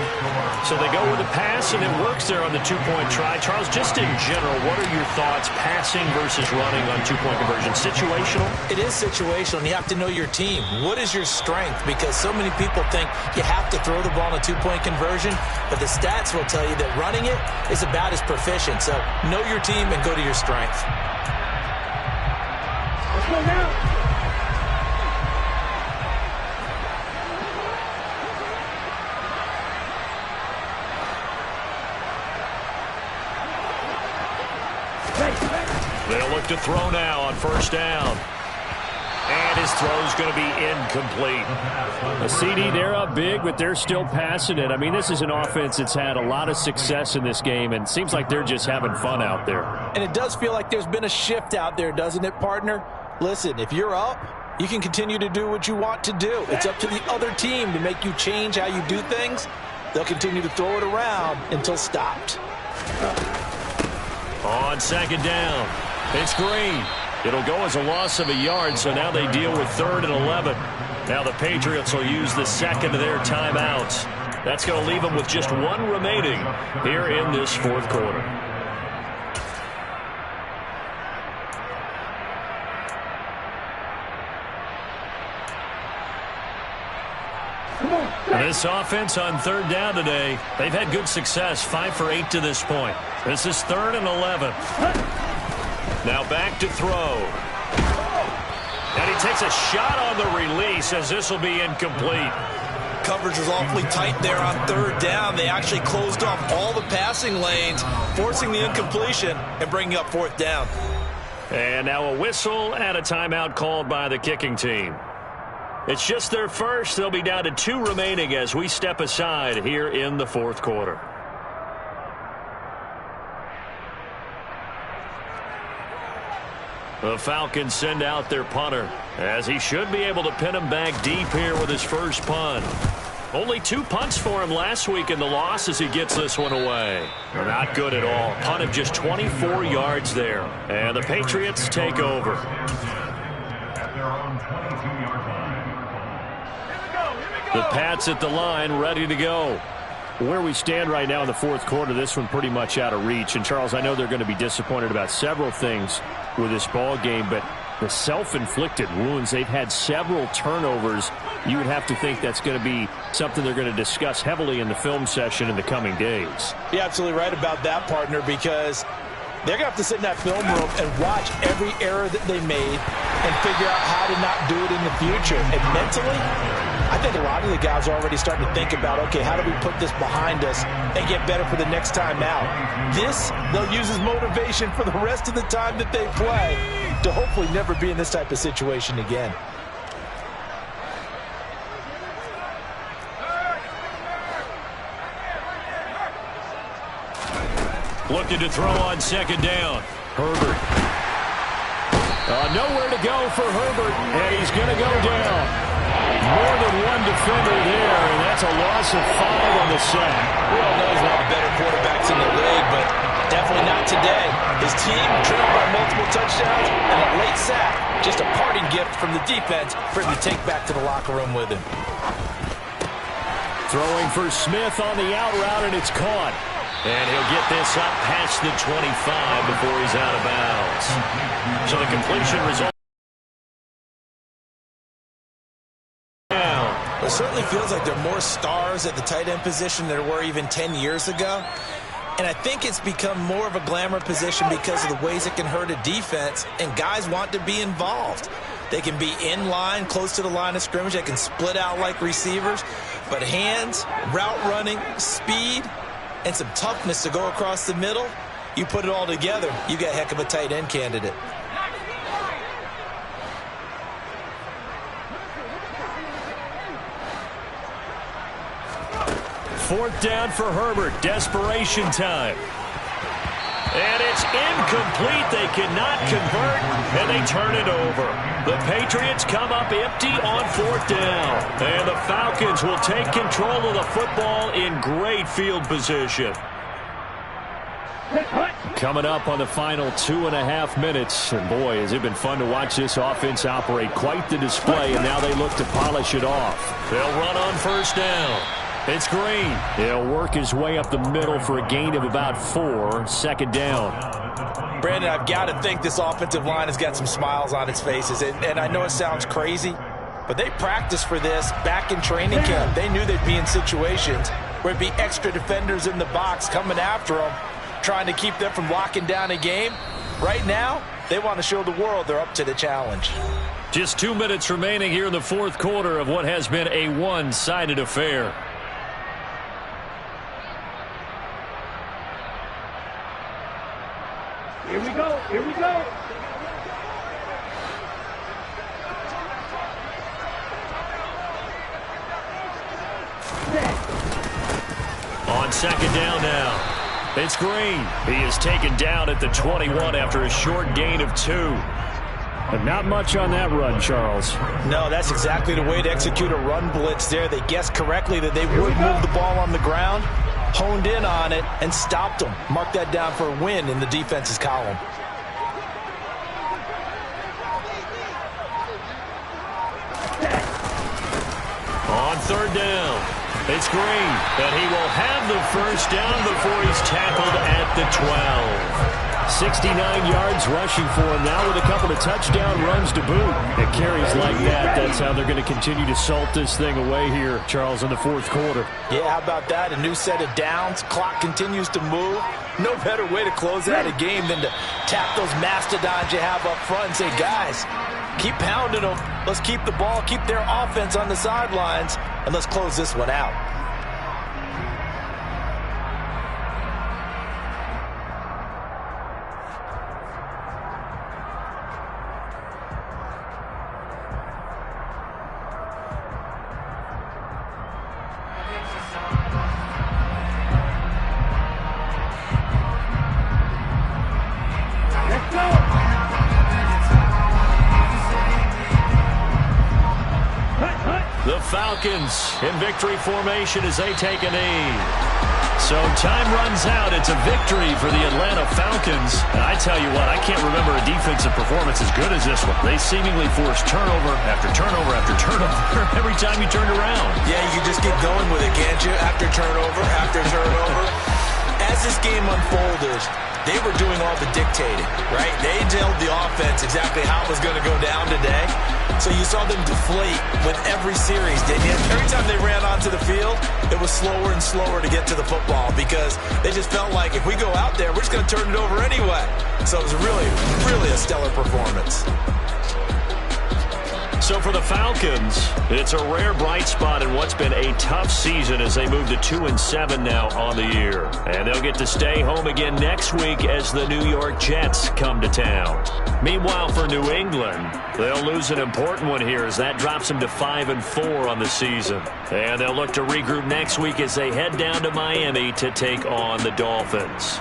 So they go with a pass, and it works there on the two-point try. Charles, just in general, what are your thoughts passing versus running on two-point conversion? Situational?
It is situational, and you have to know your team. What is your strength? Because so many people think you have to throw the ball in a two-point conversion, but the stats will tell you that running it is about as proficient. So know your team and go to your strength.
Let's go now.
They'll look to throw now on first down. And his throw's going to be incomplete. A CD, they're up big, but they're still passing it. I mean, this is an offense that's had a lot of success in this game, and it seems like they're just having fun out there.
And it does feel like there's been a shift out there, doesn't it, partner? Listen, if you're up, you can continue to do what you want to do. It's up to the other team to make you change how you do things. They'll continue to throw it around until stopped.
On second down, it's Green. It'll go as a loss of a yard, so now they deal with 3rd and 11. Now the Patriots will use the second of their timeouts. That's going to leave them with just one remaining here in this fourth quarter. This offense on third down today, they've had good success, 5 for 8 to this point. This is 3rd and 11. Now back to throw. And he takes a shot on the release as this will be incomplete.
Coverage was awfully tight there on 3rd down. They actually closed off all the passing lanes, forcing the incompletion and bringing up 4th down.
And now a whistle and a timeout called by the kicking team. It's just their first. They'll be down to 2 remaining as we step aside here in the fourth quarter. The Falcons send out their punter, as he should be able to pin him back deep here with his first punt. Only 2 punts for him last week in the loss as he gets this one away. They're not good at all. Punt of just 24 yards there. And the Patriots take over. The Pats at the line, ready to go. Where we stand right now in the fourth quarter, this one pretty much out of reach. And, Charles, I know they're going to be disappointed about several things with this ball game, but the self-inflicted wounds, they've had several turnovers. You would have to think that's going to be something they're going to discuss heavily in the film session in the coming days.
You're absolutely right about that, partner, because they're going to have to sit in that film room and watch every error that they made and figure out how to not do it in the future. And mentally, I think a lot of the guys are already starting to think about, okay, how do we put this behind us and get better for the next time out? This, they'll use as motivation for the rest of the time that they play to hopefully never be in this type of situation again.
Looking to throw on second down. Herbert. Nowhere to go for Herbert, and he's going to go down. More than one defender there, and that's a loss of 5 on the sack.
We all know he's one of the better quarterbacks in the league, but definitely not today. His team trailed by multiple touchdowns and a late sack. Just a parting gift from the defense for him to take back to the locker room with him.
Throwing for Smith on the out route, and it's caught. And he'll get this up past the 25 before he's out of bounds. So the completion result.
It certainly feels like there are more stars at the tight end position than there were even 10 years ago. And I think it's become more of a glamour position because of the ways it can hurt a defense, and guys want to be involved. They can be in line, close to the line of scrimmage. They can split out like receivers. But hands, route running, speed, and some toughness to go across the middle, you put it all together, you got a heck of a tight end candidate.
Fourth down for Herbert. Desperation time. And it's incomplete. They cannot convert, and they turn it over. The Patriots come up empty on fourth down. And the Falcons will take control of the football in great field position. Coming up on the final 2.5 minutes. And boy, has it been fun to watch this offense operate. Quite the display, and now they look to polish it off. They'll run on first down. It's Green. He'll work his way up the middle for a gain of about 4. Second down.
Brandon, I've got to think this offensive line has got some smiles on its faces. And I know it sounds crazy, but they practiced for this back in training camp. They knew they'd be in situations where it'd be extra defenders in the box coming after them, trying to keep them from locking down a game. Right now, they want to show the world they're up to the challenge.
Just 2 minutes remaining here in the fourth quarter of what has been a one-sided affair.
Here we go. Here we go.
On second down now. It's Green. He is taken down at the 21 after a short gain of 2. And not much on that run, Charles.
No, that's exactly the way to execute a run blitz there. They guessed correctly that they would move the ball on the ground, honed in on it, and stopped them. Mark that down for a win in the defense's column.
On third down, it's Green, and he will have the first down before he's tackled at the 12. 69 yards rushing for him now with a couple of touchdown runs to boot. It carries like that. That's how they're going to continue to salt this thing away here, Charles, in the fourth quarter.
Yeah, how about that? A new set of downs. Clock continues to move. No better way to close out a game than to tap those mastodons you have up front and say, guys, keep pounding them. Let's keep the ball, keep their offense on the sidelines, and let's close this one out.
The Falcons in victory formation as they take a knee. So time runs out. It's a victory for the Atlanta Falcons. And I tell you what, I can't remember a defensive performance as good as this one. They seemingly forced turnover after turnover after turnover every time you turned around.
Yeah, you can just keep going with it, can't you? After turnover, after turnover. As this game unfolded, they were doing all the dictating, right? They told the offense exactly how it was going to go down today. So you saw them deflate with every series, didn't you? Every time they ran onto the field, it was slower and slower to get to the football because they just felt like if we go out there, we're just going to turn it over anyway. So it was really, really a stellar performance.
So for the Falcons, it's a rare bright spot in what's been a tough season as they move to 2-7 now on the year. And they'll get to stay home again next week as the New York Jets come to town. Meanwhile, for New England, they'll lose an important one here as that drops them to 5-4 on the season. And they'll look to regroup next week as they head down to Miami to take on the Dolphins.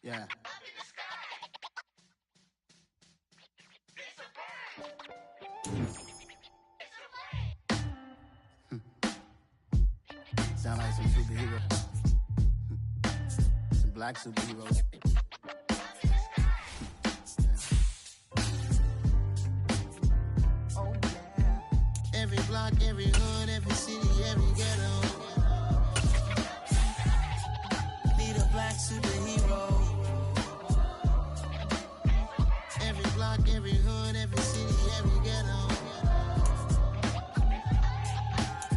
Yeah. Sound like some superheroes. Some black superheroes. Oh yeah. Every block, every hood, every city, every ghetto. Need a black superhero. Every block, every hood, every city, every ghetto.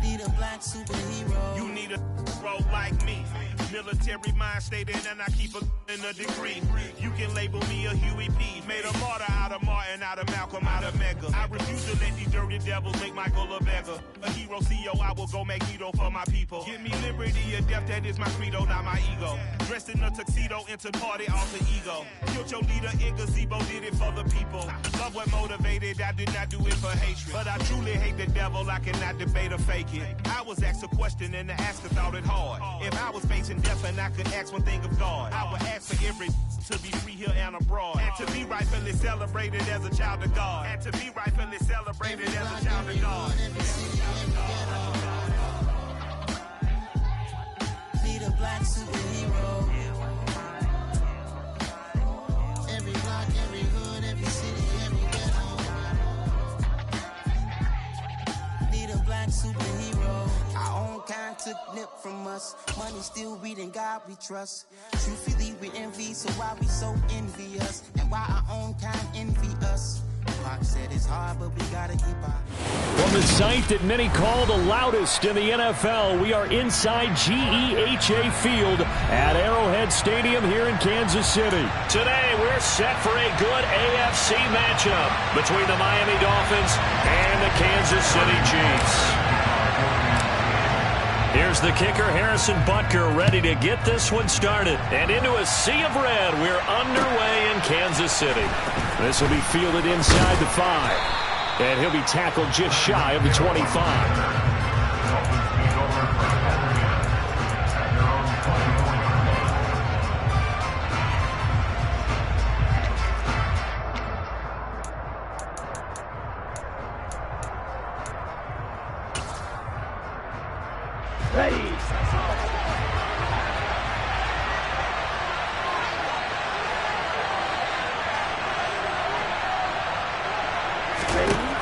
Need a black superhero.
You need a role like me. Military mind stated, and I keep in a degree. You can label me a Huey P. Made a martyr out of Martin, out of Malcolm, out of Mega. I refuse to let these dirty devils make Michael a beggar. A hero CEO, I will go Magneto for my people. Give me liberty or death, that is my credo, not my ego. Dressed in a tuxedo, into party, alter ego. Killed your leader in gazebo, did it for the people. Love what motivated, I did not do it for hatred. But I truly hate the devil, I cannot debate or fake it. I was asked a question and the asker thought it hard. If I was facing death and I could ask one thing of God, I would ask for every to be free here and abroad. And to be rightfully celebrated as a child of God. And to be rightfully celebrated as a child of God.
Need a black superhero. Every block, every hood, every city, every ghetto. Need a black superhero. Our own kind took nip from us. Money still reading God we trust. Truthfully we envy, so why we so envious? And why our own kind envy us? Pac said it's hard, but we gotta keep our...
From the site that many call the loudest in the NFL, we are inside GEHA Field at Arrowhead Stadium here in Kansas City. Today, we're set for a good AFC matchup between the Miami Dolphins and the Kansas City Chiefs. Here's the kicker, Harrison Butker, ready to get this one started. And into a sea of red, we're underway in Kansas City. This will be fielded inside the 5. And he'll be tackled just shy of the 25.
Ready.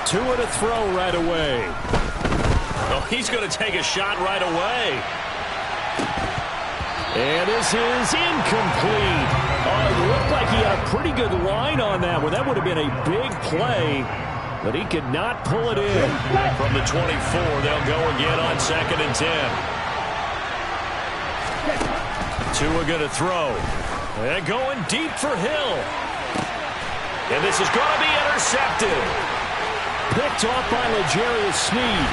Two and a throw right away. Oh, he's going to take a shot right away. And this is incomplete. Oh, it looked like he had a pretty good line on that one. That would have been a big play, but he could not pull it in. From the 24, they'll go again on 2nd and 10. Tua going to throw. And going deep for Hill. And this is going to be intercepted. Picked off by L'Jarius Sneed.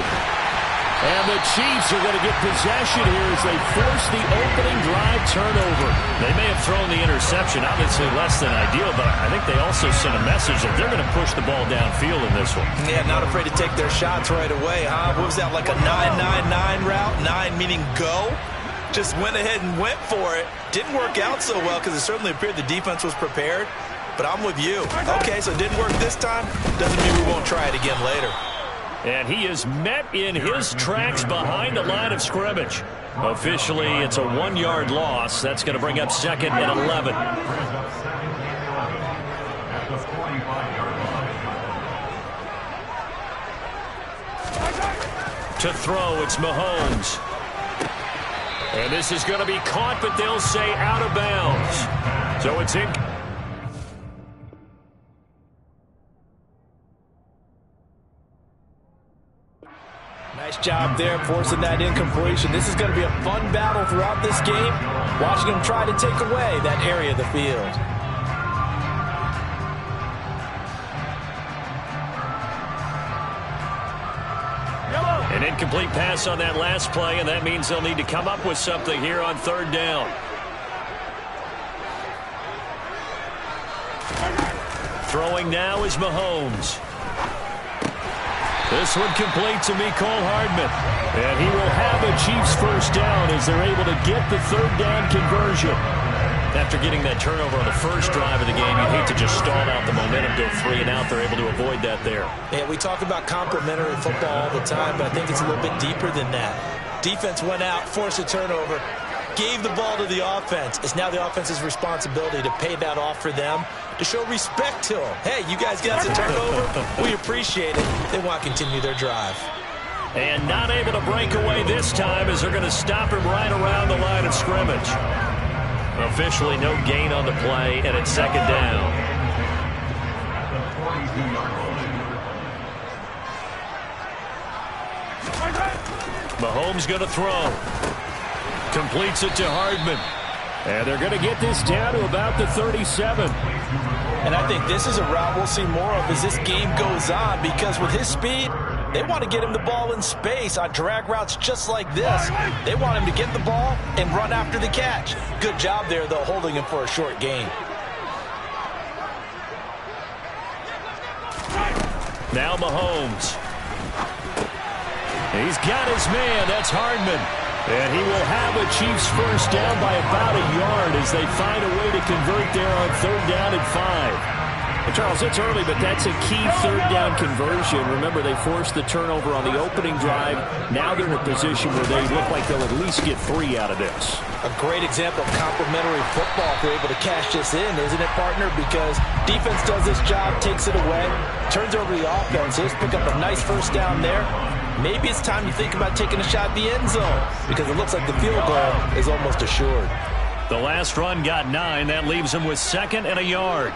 And the Chiefs are going to get possession here as they force the opening drive turnover. They may have thrown the interception, obviously less than ideal, but I think they also sent a message that they're going to push the ball downfield in this one.
Yeah, not afraid to take their shots right away, huh? What was that, like a 9-9-9 route? 9 meaning go? Just went ahead and went for it. Didn't work out so well because it certainly appeared the defense was prepared. But I'm with you. Okay, so it didn't work this time. Doesn't mean we won't try it again later.
And he is met in his tracks behind the line of scrimmage. Officially, it's a 1-yard loss. That's going to bring up 2nd and 11. To throw, it's Mahomes. And this is going to be caught, but they'll say out of bounds. So it's in.
Nice job there forcing that incompletion. This is going to be a fun battle throughout this game. Watching them try to take away that area of the field.
An incomplete pass on that last play, and that means they'll need to come up with something here on 3rd down. Throwing now is Mahomes. This one complete to Mecole Hardman. And he will have a Chiefs first down as they're able to get the 3rd down conversion. After getting that turnover on the first drive of the game, you'd hate to just stall out the momentum, go 3 and out. They're able to avoid that there.
Yeah, we talk about complementary football all the time, but I think it's a little bit deeper than that. Defense went out, forced a turnover, gave the ball to the offense. It's now the offense's responsibility to pay that off for them, to show respect to them. Hey, you guys got a turnover? We appreciate it. They want to continue their drive.
And not able to break away this time as they're going to stop him right around the line of scrimmage. Officially no gain on the play, and it's 2nd down. Mahomes going to throw. Completes it to Hardman. And they're going to get this down to about the 37.
And I think this is a route we'll see more of as this game goes on, because with his speed, they want to get him the ball in space on drag routes just like this. They want him to get the ball and run after the catch. Good job there, though, holding him for a short gain.
Now Mahomes. He's got his man. That's Hardman. And he will have a Chiefs first down by about a yard as they find a way to convert there on 3rd down and 5. And Charles, it's early, but that's a key 3rd down conversion. Remember, they forced the turnover on the opening drive. Now they're in a position where they look like they'll at least get 3 out of this.
A great example of complementary football if they're able to cash this in, isn't it, partner? Because defense does this job, takes it away, turns over the offense. Let's pick up a nice first down there. Maybe it's time to think about taking a shot at the end zone, because it looks like the field goal is almost assured.
The last run got 9. That leaves them with 2nd and a yard.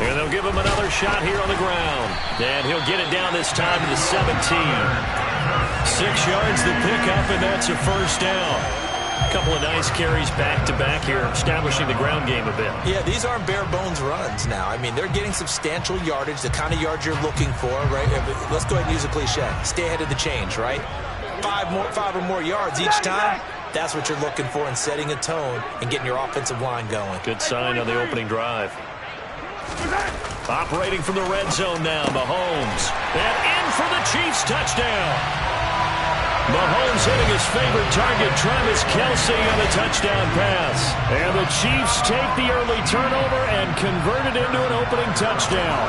And they'll give him another shot here on the ground. And he'll get it down this time to the 17. 6 yards the pickup, and that's a first down. A couple of nice carries back-to-back here, establishing the ground game a bit. Yeah, these aren't bare-bones runs now. I mean, they're getting substantial yardage, the kind of yards you're looking for, right? Let's go ahead and use a cliche. Stay ahead of the change, right? 5 or more yards each time. That's what you're looking for in setting a tone and getting your offensive line going. Good sign on the opening drive. Operating from the red zone now, Mahomes. And in for the Chiefs touchdown. Mahomes hitting his favorite target, Travis Kelce, on the touchdown pass. And the Chiefs take the early turnover and convert it into an opening touchdown.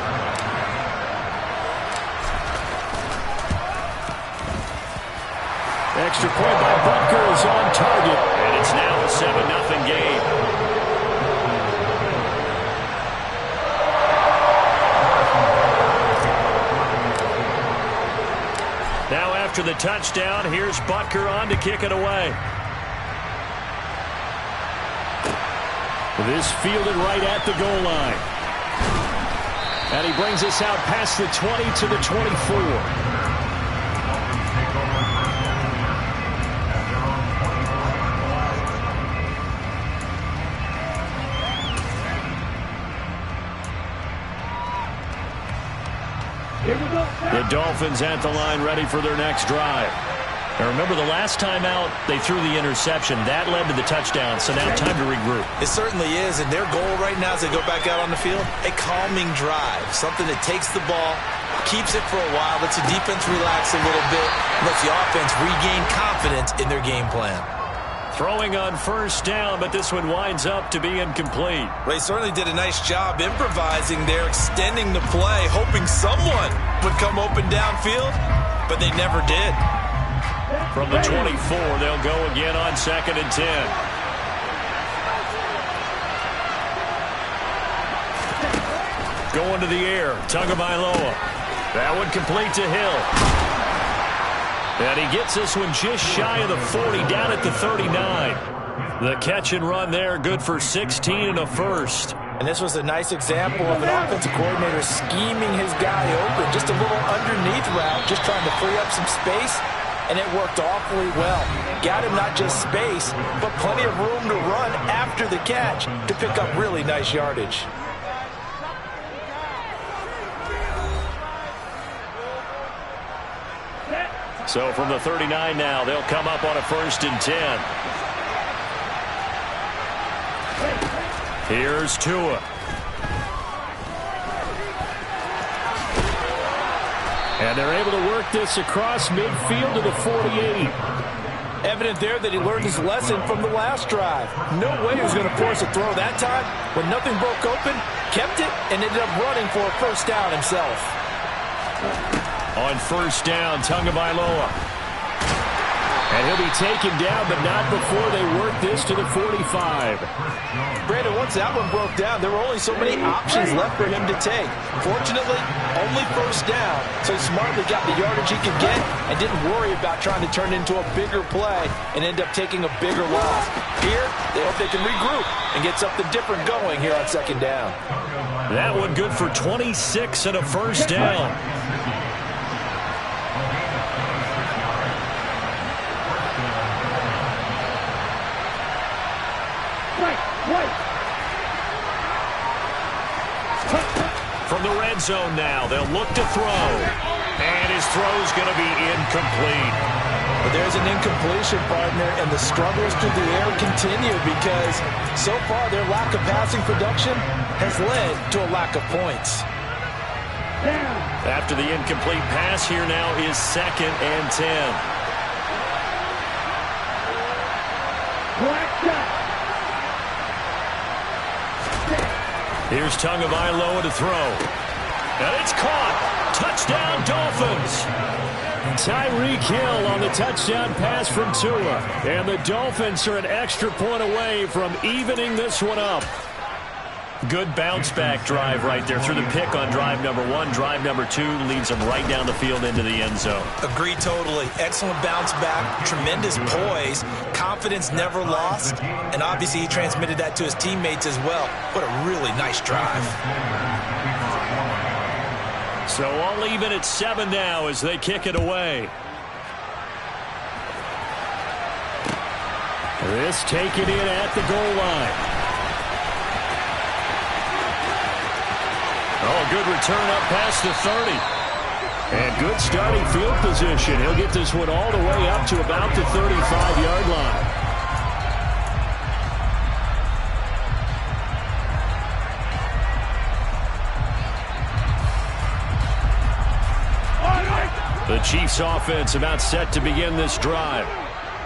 Extra point by Butker is on target, and it's now a 7-0 game. Now after the touchdown, here's Butker on to kick it away. This fielded right at the goal line. And he brings us out past the 20 to the 24.
Here we go.
The Dolphins at the line ready for their next drive. Now remember, the last time out, they threw the interception. That led to the touchdown, so now time to regroup.
It certainly is, and their goal right now as they go back out on the field, a calming drive, something that takes the ball, keeps it for a while, lets the defense relax a little bit, lets the offense regain confidence in their game plan.
Throwing on first down, but this one winds up to be incomplete.
They certainly did a nice job improvising there, extending the play, hoping someone would come open downfield, but they never did.
From the 24, they'll go again on 2nd and 10. Going to the air, Tagovailoa. That one complete to Hill. And he gets this one just shy of the 40, down at the 39. The catch and run there, good for 16 and a first.
And this was a nice example of an offensive coordinator scheming his guy open. Just a little underneath route, just trying to free up some space. And it worked awfully well. Got him not just space, but plenty of room to run after the catch to pick up really nice yardage.
So from the 39 now, they'll come up on a 1st and 10. Here's Tua. And they're able to work this across midfield to the 48.
Evident there that he learned his lesson from the last drive. No way he was going to force a throw that time. When nothing broke open, kept it, and ended up running for a first down himself.
On first down, Tagovailoa. And he'll be taken down, but not before they work this to the 45.
Brandon, once that one broke down, there were only so many options left for him to take. Fortunately, only first down, so he smartly got the yardage he could get and didn't worry about trying to turn into a bigger play and end up taking a bigger loss. Here, they hope they can regroup and get something different going here on 2nd down.
That one good for 26 and a first down. From the red zone now, they'll look to throw. And his throw's going to be incomplete.
But there's an incompletion, partner, and the struggles through the air continue because so far their lack of passing production has led to a lack of points.
After the incomplete pass, here now is 2nd and 10. Here's Tagovailoa to throw. And it's caught. Touchdown, Dolphins. Tyreek Hill on the touchdown pass from Tua. And the Dolphins are an extra point away from evening this one up. Good bounce-back drive right there through the pick on drive number 1. Drive number 2 leads them right down the field into the end zone.
Agreed totally. Excellent bounce back, tremendous poise, confidence never lost, and obviously he transmitted that to his teammates as well. What a really nice drive.
So all even at 7 now as they kick it away. This taken in at the goal line. Oh, good return up past the 30. And good starting field position. He'll get this one all the way up to about the 35-yard line. The Chiefs offense about set to begin this drive.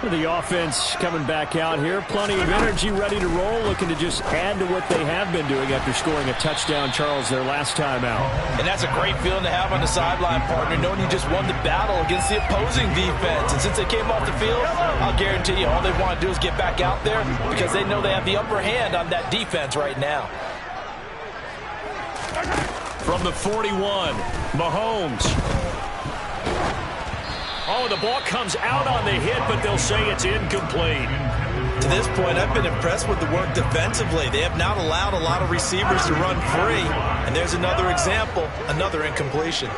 The offense coming back out here. Plenty of energy, ready to roll, looking to just add to what they have been doing after scoring a touchdown, Charles, their last time out.
And that's a great feeling to have on the sideline, partner, knowing you just won the battle against the opposing defense. And since they came off the field, I'll guarantee you all they want to do is get back out there because they know they have the upper hand on that defense right now.
From the 41, Mahomes. Oh, the ball comes out on the hit, but they'll say it's incomplete.
To this point, I've been impressed with the work defensively. They have not allowed a lot of receivers to run free. And there's another example, another incompletion.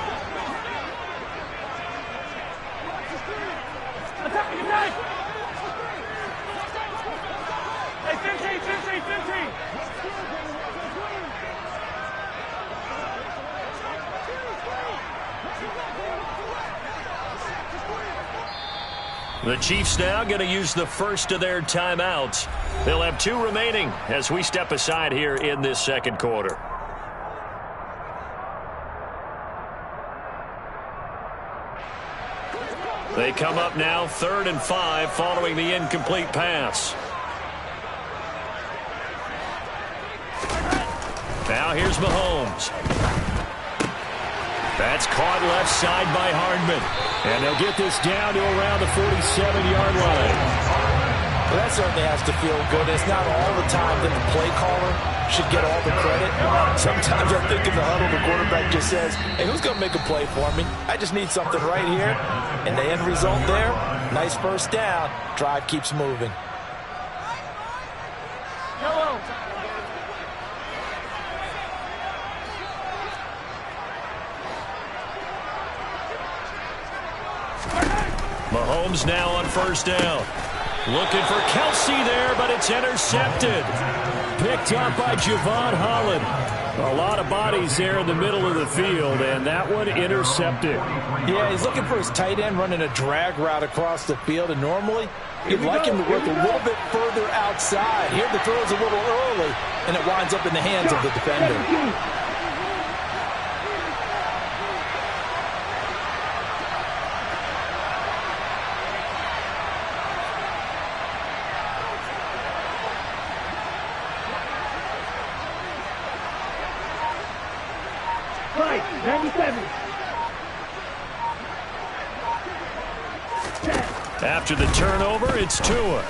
The Chiefs now going to use the first of their timeouts. They'll have 2 remaining as we step aside here in this second quarter. They come up now 3rd and 5 following the incomplete pass. Now here's Mahomes. That's caught left side by Hardman. And they'll get this down to around the 47-yard line.
Well, that certainly has to feel good. It's not all the time that the play caller should get all the credit. Sometimes I think in the huddle, the quarterback just says, hey, who's going to make a play for me? I just need something right here. And the end result there, nice first down. Drive keeps moving.
Mahomes now on first down. Looking for Kelsey there, but it's intercepted. Picked up by Javon Holland. A lot of bodies there in the middle of the field, and that one intercepted.
Yeah, he's looking for his tight end running a drag route across the field, and normally you'd like him to work a little bit further outside. Here the throw's a little early, and it winds up in the hands of the defender.
After the turnover, it's Tua.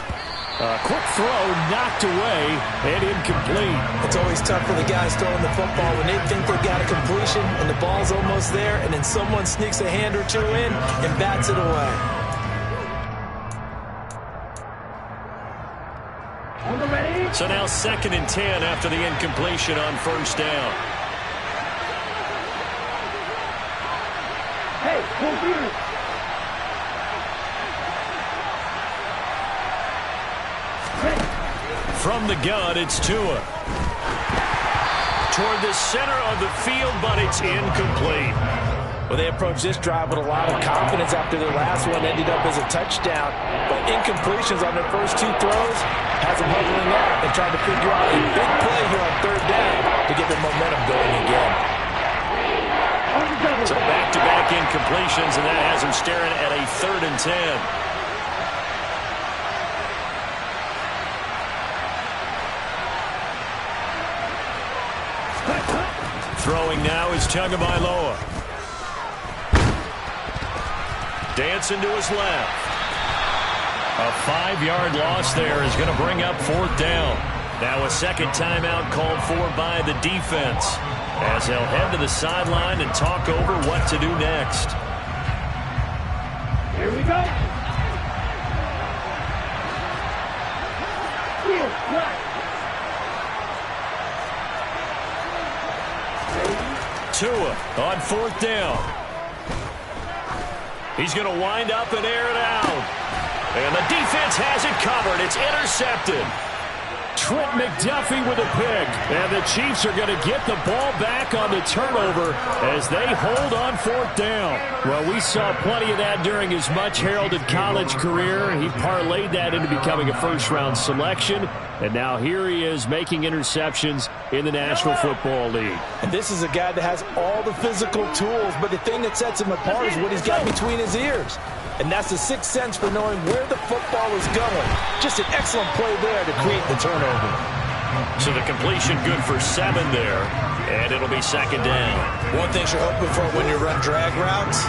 A quick throw knocked away and incomplete.
It's always tough for the guys throwing the football when they think they've got a completion and the ball's almost there, and then someone sneaks a hand or two in and bats it away.
So now 2nd and 10 after the incompletion on first down.
Hey, hold here.
From the gun, it's Tua. Toward the center of the field, but it's incomplete.
Well, they approached this drive with a lot of confidence after their last one ended up as a touchdown. But incompletions on their first 2 throws has them huddling up and trying to figure out a big play here on 3rd down to get their momentum going again.
So back-to-back incompletions, and that has them staring at a 3rd and 10. Throwing now is Tagovailoa. Dancing to his left. A 5-yard loss there is going to bring up 4th down. Now a second timeout called for by the defense, as they'll head to the sideline and talk over what to do next.
Here we go.
Tua on 4th down. He's going to wind up and air it out. And the defense has it covered. It's intercepted. Trent McDuffie with a pick. And the Chiefs are going to get the ball back on the turnover as they hold on 4th down. Well, we saw plenty of that during his much-heralded college career. He parlayed that into becoming a first-round selection. And now here he is making interceptions in the National Football League.
And this is a guy that has all the physical tools, but the thing that sets him apart is what he's got between his ears. And that's the 6th sense for knowing where the football is going. Just an excellent play there to create the turnover.
So the completion good for 7 there, and it'll be 2nd down.
One thing you're hoping for when you run drag routes,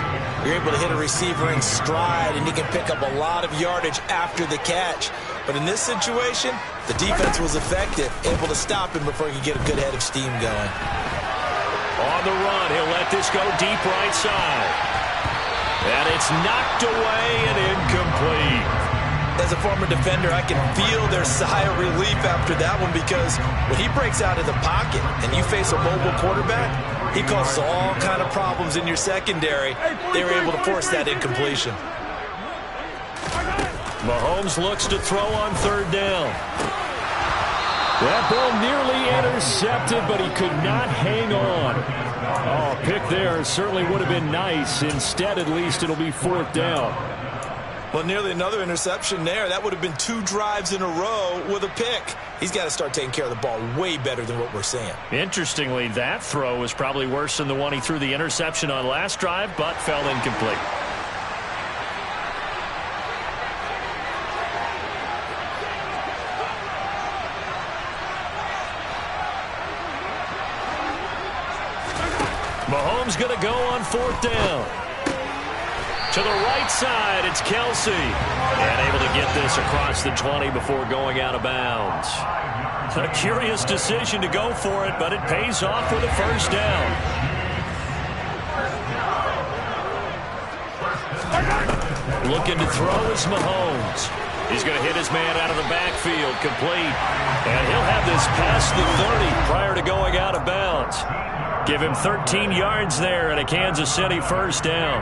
you're able to hit a receiver in stride, and you can pick up a lot of yardage after the catch. But in this situation, the defense was effective, able to stop him before he could get a good head of steam going.
On the run, he'll let this go deep right side. And it's knocked away and incomplete.
As a former defender, I can feel their sigh of relief after that one, because when he breaks out of the pocket and you face a mobile quarterback, he causes all kind of problems in your secondary. They were able to force that incompletion.
Mahomes looks to throw on 3rd down. That ball nearly intercepted, but he could not hang on. Oh, a pick there certainly would have been nice. Instead, at least, it'll be 4th down.
Well, nearly another interception there. That would have been 2 drives in a row with a pick. He's got to start taking care of the ball way better than what we're seeing.
Interestingly, that throw was probably worse than the one he threw the interception on last drive, but fell incomplete. Mahomes going to go on 4th down. To the right side, it's Kelsey. And able to get this across the 20 before going out of bounds. A curious decision to go for it, but it pays off with a 1st down. Looking to throw is Mahomes. He's going to hit his man out of the backfield, complete. And he'll have this past the 30 prior to going out of bounds. Give him 13 yards there and a Kansas City 1st down.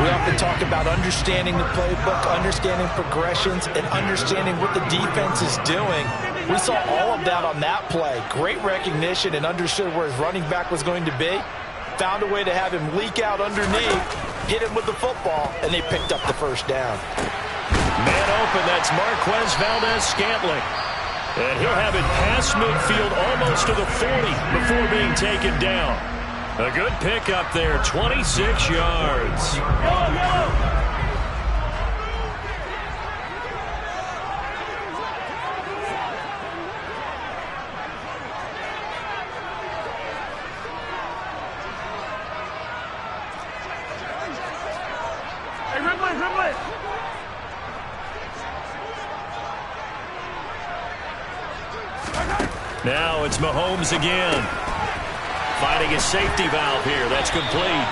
We often talk about understanding the playbook, understanding progressions, and understanding what the defense is doing. We saw all of that on that play. Great recognition and understood where his running back was going to be. Found a way to have him leak out underneath, hit him with the football, and they picked up the 1st down.
Man open, that's Marquez Valdez-Scantling. And he'll have it past midfield almost to the 40 before being taken down. A good pickup there, 26 yards.
Hey, Rimley!
Now it's Mahomes again. Finding his safety valve here. That's complete.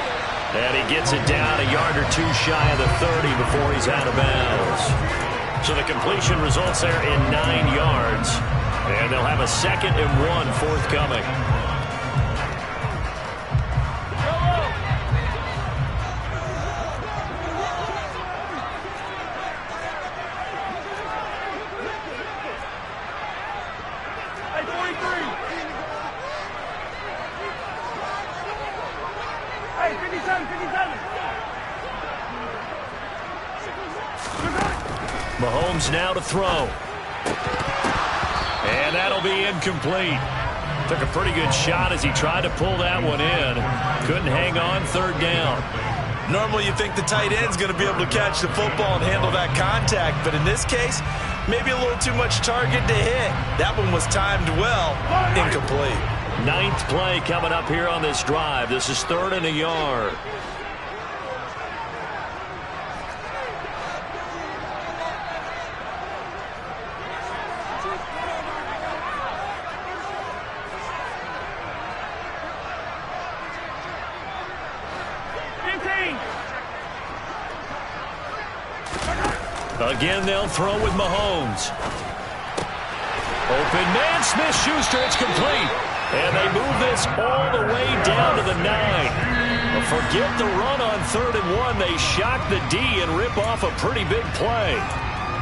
And he gets it down a yard or 2 shy of the 30 before he's out of bounds. So the completion results there in 9 yards. And they'll have a 2nd and 1 forthcoming. Mahomes now to throw. And that'll be incomplete. Took a pretty good shot as he tried to pull that one in. Couldn't hang on, 3rd down.
Normally you think the tight end's going to be able to catch the football and handle that contact, but in this case, maybe a little too much target to hit. That one was timed well, incomplete.
9th play coming up here on this drive. This is 3rd and a yard. Again, they'll throw with Mahomes. Open man, Smith-Schuster, it's complete. And they move this all the way down to the 9. But forget the run on 3rd and 1. They shock the D and rip off a pretty big play.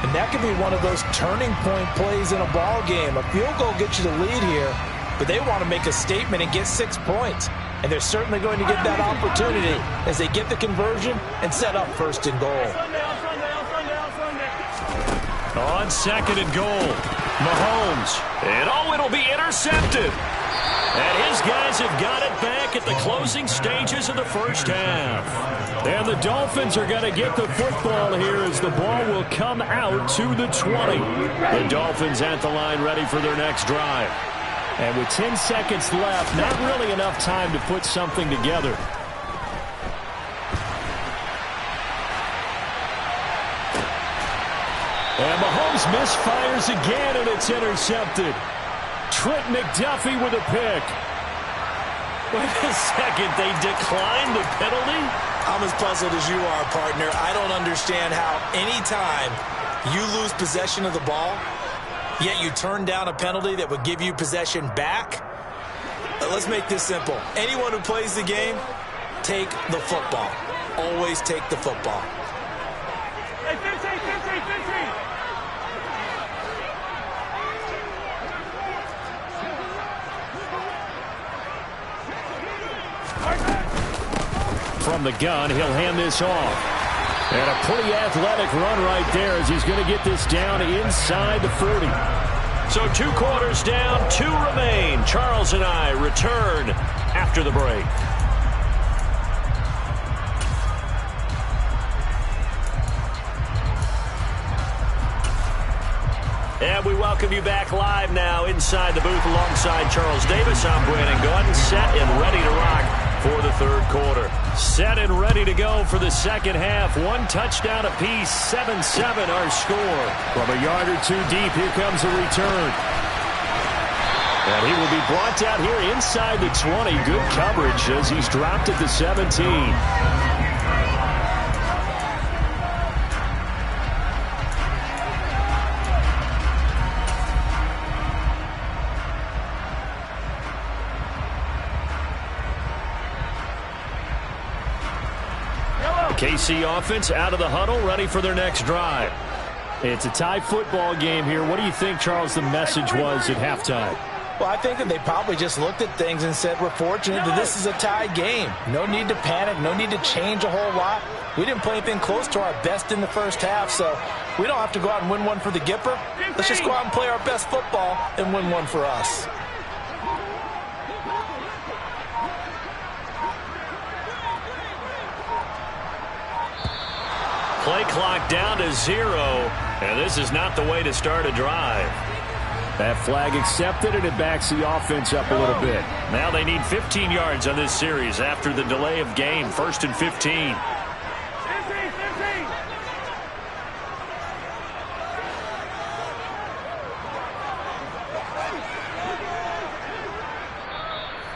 And that could be one of those turning point plays in a ball game. A field goal gets you the lead here, but they want to make a statement and get 6 points. And they're certainly going to get that opportunity as they get the conversion and set up 1st and goal.
On 2nd and goal, Mahomes. And it'll be intercepted. And his guys have got it back at the closing stages of the 1st half. And the Dolphins are going to get the football here as the ball will come out to the 20. The Dolphins at the line ready for their next drive. And with 10 seconds left, not really enough time to put something together. And Mahomes misfires again, and it's intercepted. Trent McDuffie with a pick. Wait a second, they declined the penalty?
I'm as puzzled as you are, partner. I don't understand how any time you lose possession of the ball, yet you turn down a penalty that would give you possession back. Let's make this simple. Anyone who plays the game, take the football. Always take the football.
Hey, 15.
From the gun, he'll hand this off. And a pretty athletic run right there as he's going to get this down inside the 40. So 2 quarters down, 2 remain. Charles and I return after the break. And we welcome you back live now inside the booth alongside Charles Davis. I'm Brandon Gordon, set and ready to rock for the third quarter. Set and ready to go for the second half. 1 touchdown apiece, 7-7 our score. From a yard or 2 deep, here comes a return. And he will be brought down here inside the 20. Good coverage as he's dropped at the 17. KC offense out of the huddle, ready for their next drive. It's a tie football game here. What do you think, Charles, the message was at halftime?
Well, I think that they probably just looked at things and said, we're fortunate that this is a tie game. No need to panic, no need to change a whole lot. We didn't play anything close to our best in the first half, so we don't have to go out and win one for the Gipper. Let's just go out and play our best football and win one for us.
Play clock down to 0, and this is not the way to start a drive. That flag accepted, and it backs the offense up a little bit. Now they need 15 yards on this series after the delay of game. 1st and 15.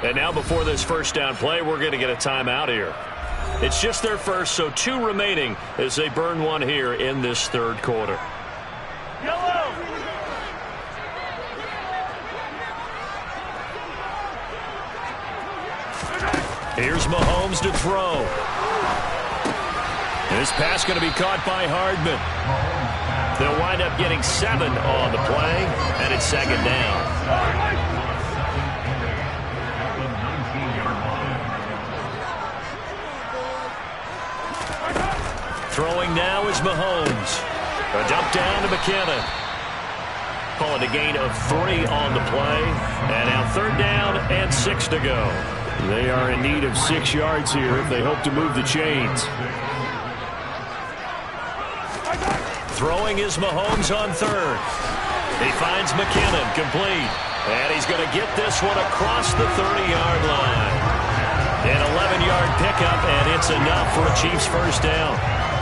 And now before this first down play, we're going to get a timeout here. It's just their first, so 2 remaining as they burn one here in this third quarter.
Yellow.
Here's Mahomes to throw. This pass going to be caught by Hardman. They'll wind up getting 7 on the play, and it's 2nd down. Throwing now is Mahomes. A dump down to McKinnon. Calling a gain of 3 on the play. And now 3rd down and 6 to go. They are in need of 6 yards here if they hope to move the chains. Throwing is Mahomes on 3rd. He finds McKinnon complete. And he's going to get this one across the 30-yard line. An 11-yard pickup, and it's enough for a Chiefs first down.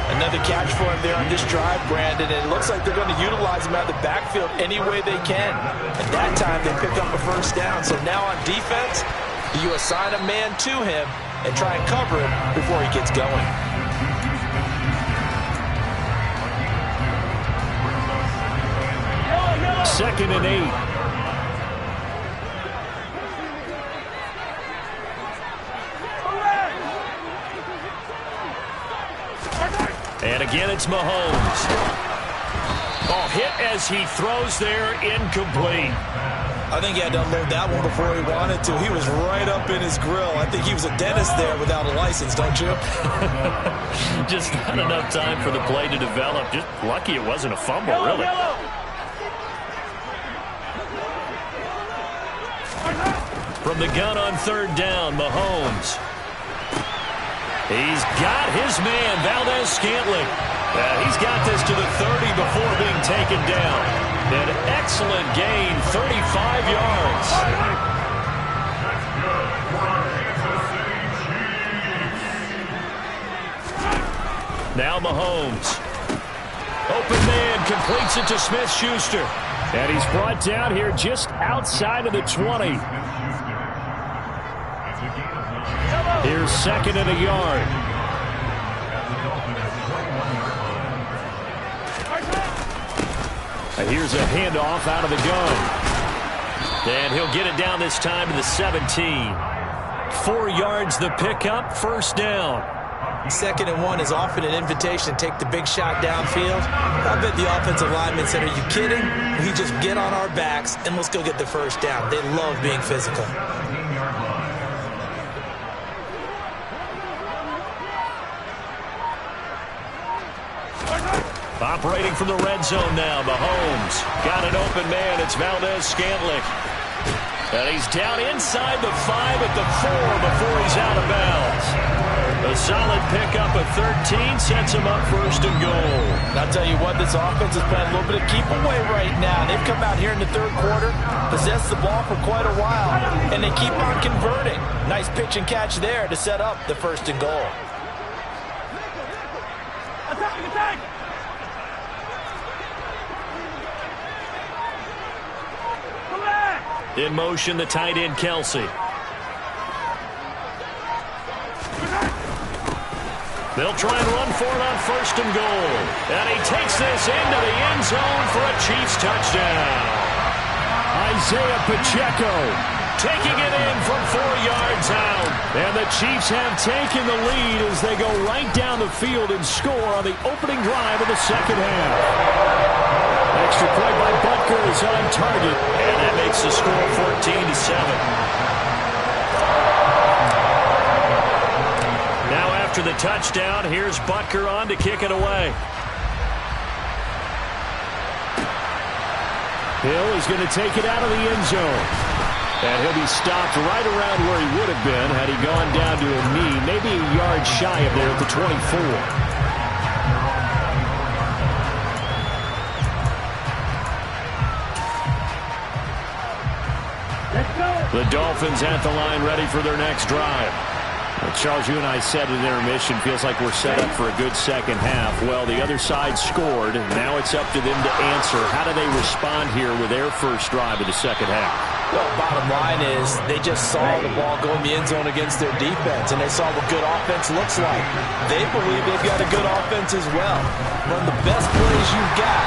Another catch for him there on this drive, Brandon, and it looks like they're going to utilize him out of the backfield any way they can. At that time, they pick up a first down. So now on defense, you assign a man to him and try and cover him before he gets going.
Second and 8. And again, it's Mahomes. Oh, hit as he throws there, incomplete.
I think he had to unload that one before he wanted to. He was right up in his grill. I think he was a dentist there without a license, don't you?
Just not enough time for the play to develop. Just lucky it wasn't a fumble, really. From the gun on 3rd down, Mahomes. He's got his man, Valdez-Scantling. He's got this to the 30 before being taken down. An excellent gain, 35 yards. Now Mahomes. Open man, completes it to Smith-Schuster. And he's brought down here just outside of the 20. Here's 2nd and a yard. And here's a handoff out of the gun. And he'll get it down this time to the 17. 4 yards the pickup, first down.
2nd and 1 is often an invitation to take the big shot downfield. I bet the offensive lineman said, are you kidding? We just get on our backs and let's go get the first down. They love being physical.
Operating from the red zone now, Mahomes. Got an open man. It's Valdez-Scantling. And he's down inside the 5 at the 4 before he's out of bounds. A solid pickup of 13 sets him up first and goal.
I'll tell you what, this offense is playing a little bit of keep away right now. They've come out here in the third quarter, possessed the ball for quite a while, and they keep on converting. Nice pitch and catch there to set up the first and goal.
Attack!
In motion, the tight end, Kelsey. They'll try and run for it on first and goal. And he takes this into the end zone for a Chiefs touchdown. Isaiah Pacheco taking it in from 4 yards out. And the Chiefs have taken the lead as they go right down the field and score on the opening drive of the second half. Extra point by Butker is on target, and that makes the score 14-7. Now after the touchdown, here's Butker on to kick it away. Hill is going to take it out of the end zone. And he'll be stopped right around where he would have been had he gone down to a knee, maybe a yard shy of there at the 24. The Dolphins at the line ready for their next drive. Well, Charles, you and I said at intermission, feels like we're set up for a good second half. Well, the other side scored, and now it's up to them to answer. How do they respond here with their first drive of the second half?
Well, bottom line is they just saw the ball go in the end zone against their defense, and they saw what good offense looks like. They believe they've got a good offense as well. Run the best plays you've got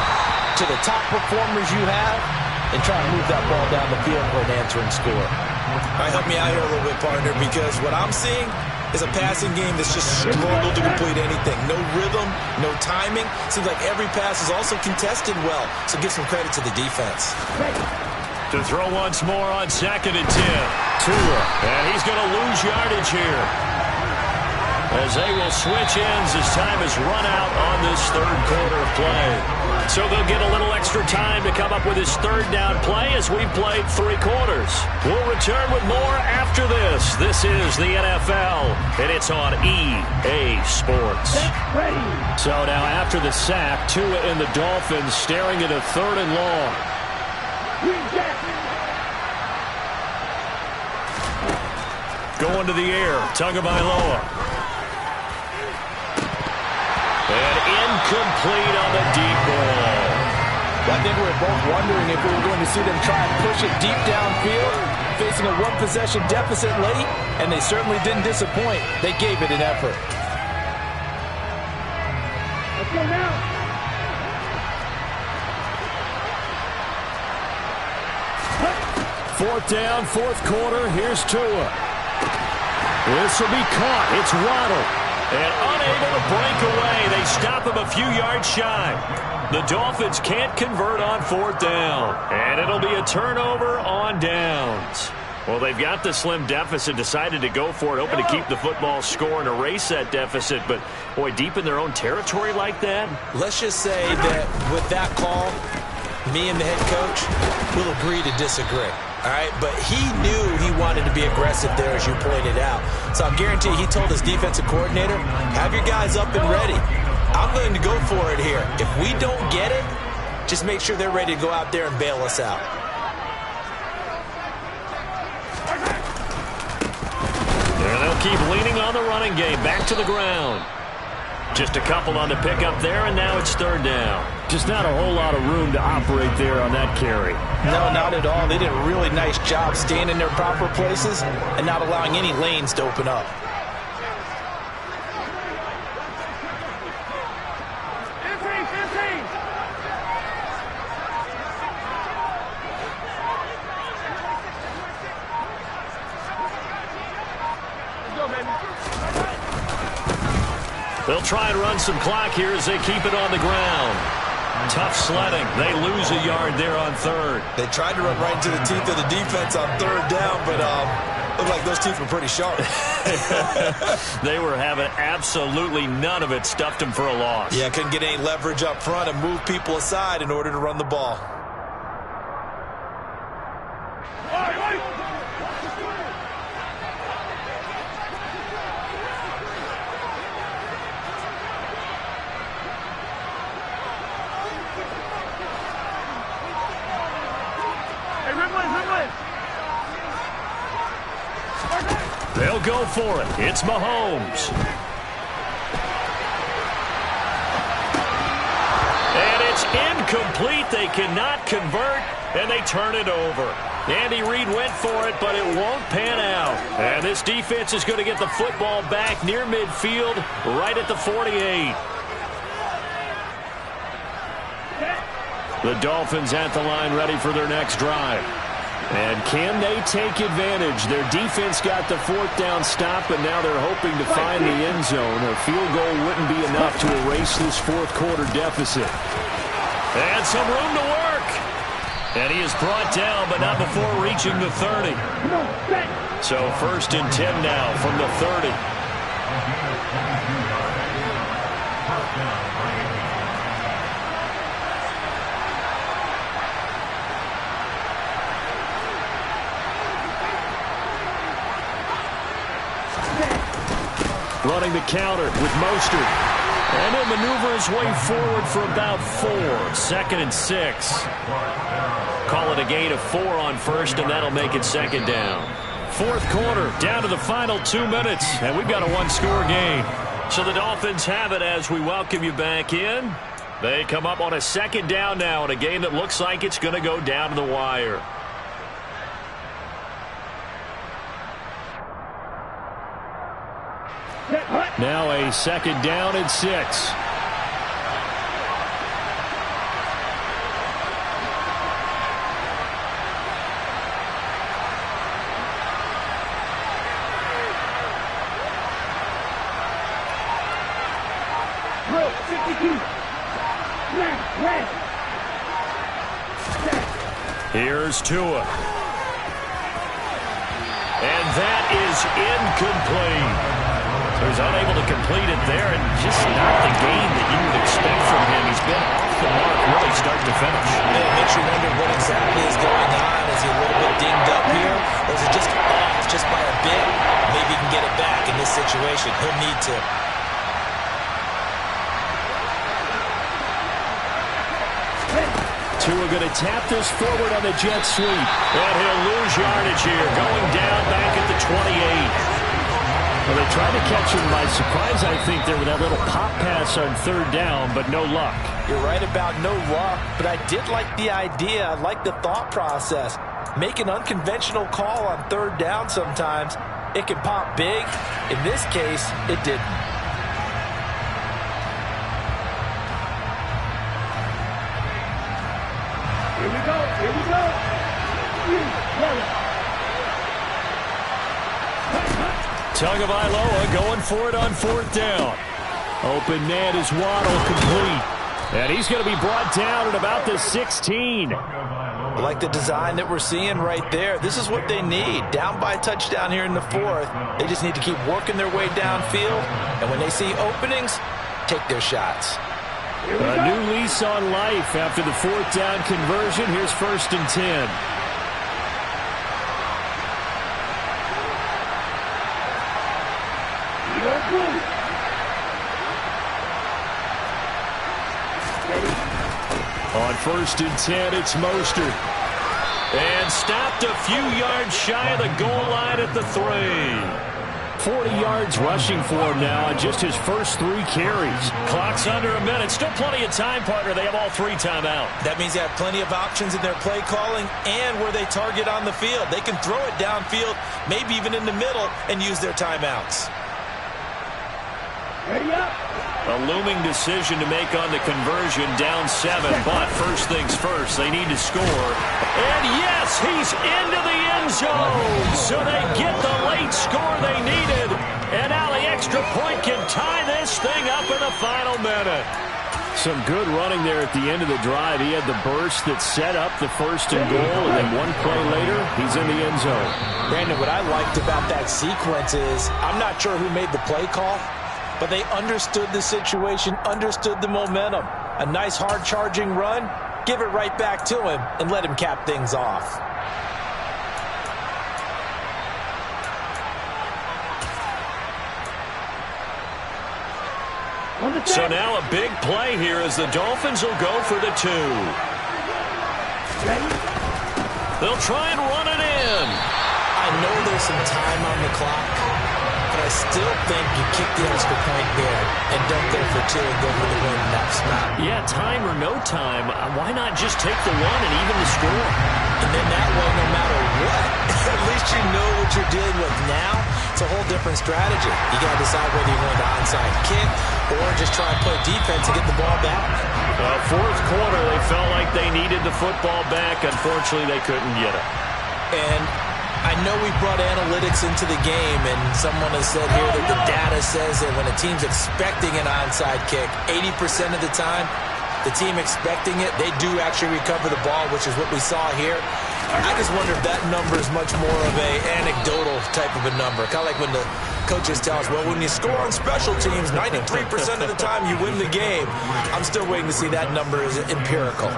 to the top performers you have, and try to move that ball down the field for an answering score.
All right, help me out here a little bit, partner, because what I'm seeing is a passing game that's just struggled to complete anything. No rhythm, no timing. Seems like every pass is also contested well, so give some credit to the defense.
To throw once more on 2nd and 10. Tua, and he's going to lose yardage here, as they will switch ends as time has run out on this third quarter of play. So they'll get a little extra time to come up with his third down play as we've played 3 quarters. We'll return with more after this. This is the NFL, and it's on EA Sports. So now after the sack, Tua and the Dolphins staring at a 3rd and long. Going to the air, Tagovailoa. And incomplete on the deep ball.
I think we were both wondering if we were going to see them try and push it deep downfield, facing a 1-possession deficit late, and they certainly didn't disappoint. They gave it an effort.
Let's go now.
Fourth down, 4th quarter. Here's Tua. This will be caught. It's Waddle. And unable to break away. They stop him a few yards shy. The Dolphins can't convert on 4th down. And it'll be a turnover on downs. Well, they've got the slim deficit, decided to go for it, hoping to keep the football score and erase that deficit. But, boy, deep in their own territory like that?
Let's just say that with that call, me and the head coach will agree to disagree. All right, but he knew he wanted to be aggressive there, as you pointed out. So I guarantee he told his defensive coordinator, have your guys up and ready. I'm going to go for it here. If we don't get it, just make sure they're ready to go out there and bail us out.
And they'll keep leaning on the running game. Back to the ground. Just a couple on the pickup there, and now it's 3rd down. Just not a whole lot of room to operate there on that carry.
No, not at all. They did a really nice job staying in their proper places and not allowing any lanes to open up.
They'll try and run some clock here as they keep it on the ground. Tough sledding. They lose a yard there on 3rd.
They tried to run right into the teeth of the defense on 3rd down, but
Looked like those teeth were pretty sharp.
They were having absolutely none of it. Stuffed him for a loss.
Yeah, couldn't get any leverage up front and move people aside in order to run the ball.
They'll go for it. It's Mahomes. And it's incomplete. They cannot convert, and they turn it over. Andy Reid went for it, but it won't pan out. And this defense is going to get the football back near midfield, right at the 48. The Dolphins at the line, ready for their next drive. And can they take advantage? Their defense got the fourth down stop, and now they're hoping to find the end zone. A field goal wouldn't be enough to erase this fourth quarter deficit. And some room to work. And he is brought down, but not before reaching the 30. So 1st and 10 now from the 30. Running the counter with Mostert. And he'll maneuver his way forward for about 4. 2nd and 6. Call it a gain of 4 on 1st, and that'll make it 2nd down. 4th quarter, down to the final 2 minutes, and we've got a one-score game. So the Dolphins have it as we welcome you back in. They come up on a 2nd down now in a game that looks like it's going to go down to the wire. Now a 2nd down and 6. Here's Tua. And that is incomplete. So he's unable to complete it there, and just not the game that you would expect from him. He's been off the mark really start to finish.
It makes you wonder what exactly is going on. Is he a little bit dinged up here, or is it just off just by a bit? Maybe he can get it back in this situation. He'll need to.
Tua going to tap this forward on the jet sweep. And he'll lose yardage here, going down back at the 28. Well, they tried to catch him by surprise, I think, there with that little pop pass on 3rd down, but no luck.
You're right about no luck, but I did like the idea. I like the thought process. Make an unconventional call on 3rd down sometimes. It can pop big. In this case, it didn't.
Here we go. Here we go.
Tagovailoa going for it on 4th down. Open man is Waddle, complete. And he's going to be brought down at about the 16.
I like the design that we're seeing right there. This is what they need. Down by a touchdown here in the 4th. They just need to keep working their way downfield. And when they see openings, take their shots.
A new lease on life after the 4th down conversion. Here's 1st and 10. On 1st and 10, it's Mostert. And stopped a few yards shy of the goal line at the 3. 40 yards rushing for him now on just his first 3 carries. Clock's under a minute. Still plenty of time, partner. They have all 3 timeout.
That means they have plenty of options in their play calling and where they target on the field. They can throw it downfield, maybe even in the middle, and use their timeouts.
Ready up.
A looming decision to make on the conversion, down 7. But first things first, they need to score. And yes, he's into the end zone. So they get the late score they needed. And now the extra point can tie this thing up in the final minute. Some good running there at the end of the drive. He had the burst that set up the first and goal, and then one play later, he's in the end zone.
Brandon, what I liked about that sequence is I'm not sure who made the play call, but they understood the situation, understood the momentum. A nice hard-charging run, give it right back to him, and let him cap things off.
So now a big play here as the Dolphins will go for the 2. They'll try and run it in.
I know there's some time on the clock, but I still think you kick the extra point there and don't go for 2 and go for the win in that spot.
Yeah, time or no time, why not just take the 1 and even the score?
And then that way, no matter what, at least you know what you're dealing with now. It's a whole different strategy. You got to decide whether you're going to onside kick or just try and play defense and get the ball back.
Fourth quarter, they felt like they needed the football back. Unfortunately, they couldn't get it.
And I know we brought analytics into the game, and someone has said here that the data says that when a team's expecting an onside kick, 80% of the time, the team expecting it, they do actually recover the ball, which is what we saw here. I just wonder if that number is much more of a anecdotal type of a number. Kind of like when the coaches tell us, well, when you score on special teams, 93% of the time you win the game. I'm still waiting to see that number is empirical.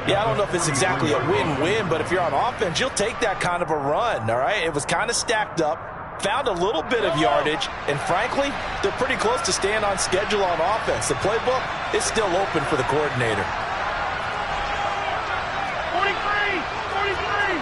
Yeah, I don't know if it's exactly a win-win, but if you're on offense, you'll take that kind of a run, all right? It was kind of stacked up, found a little bit of yardage, and frankly, they're pretty close to staying on schedule on offense. The playbook is still open for the coordinator.
43! 43!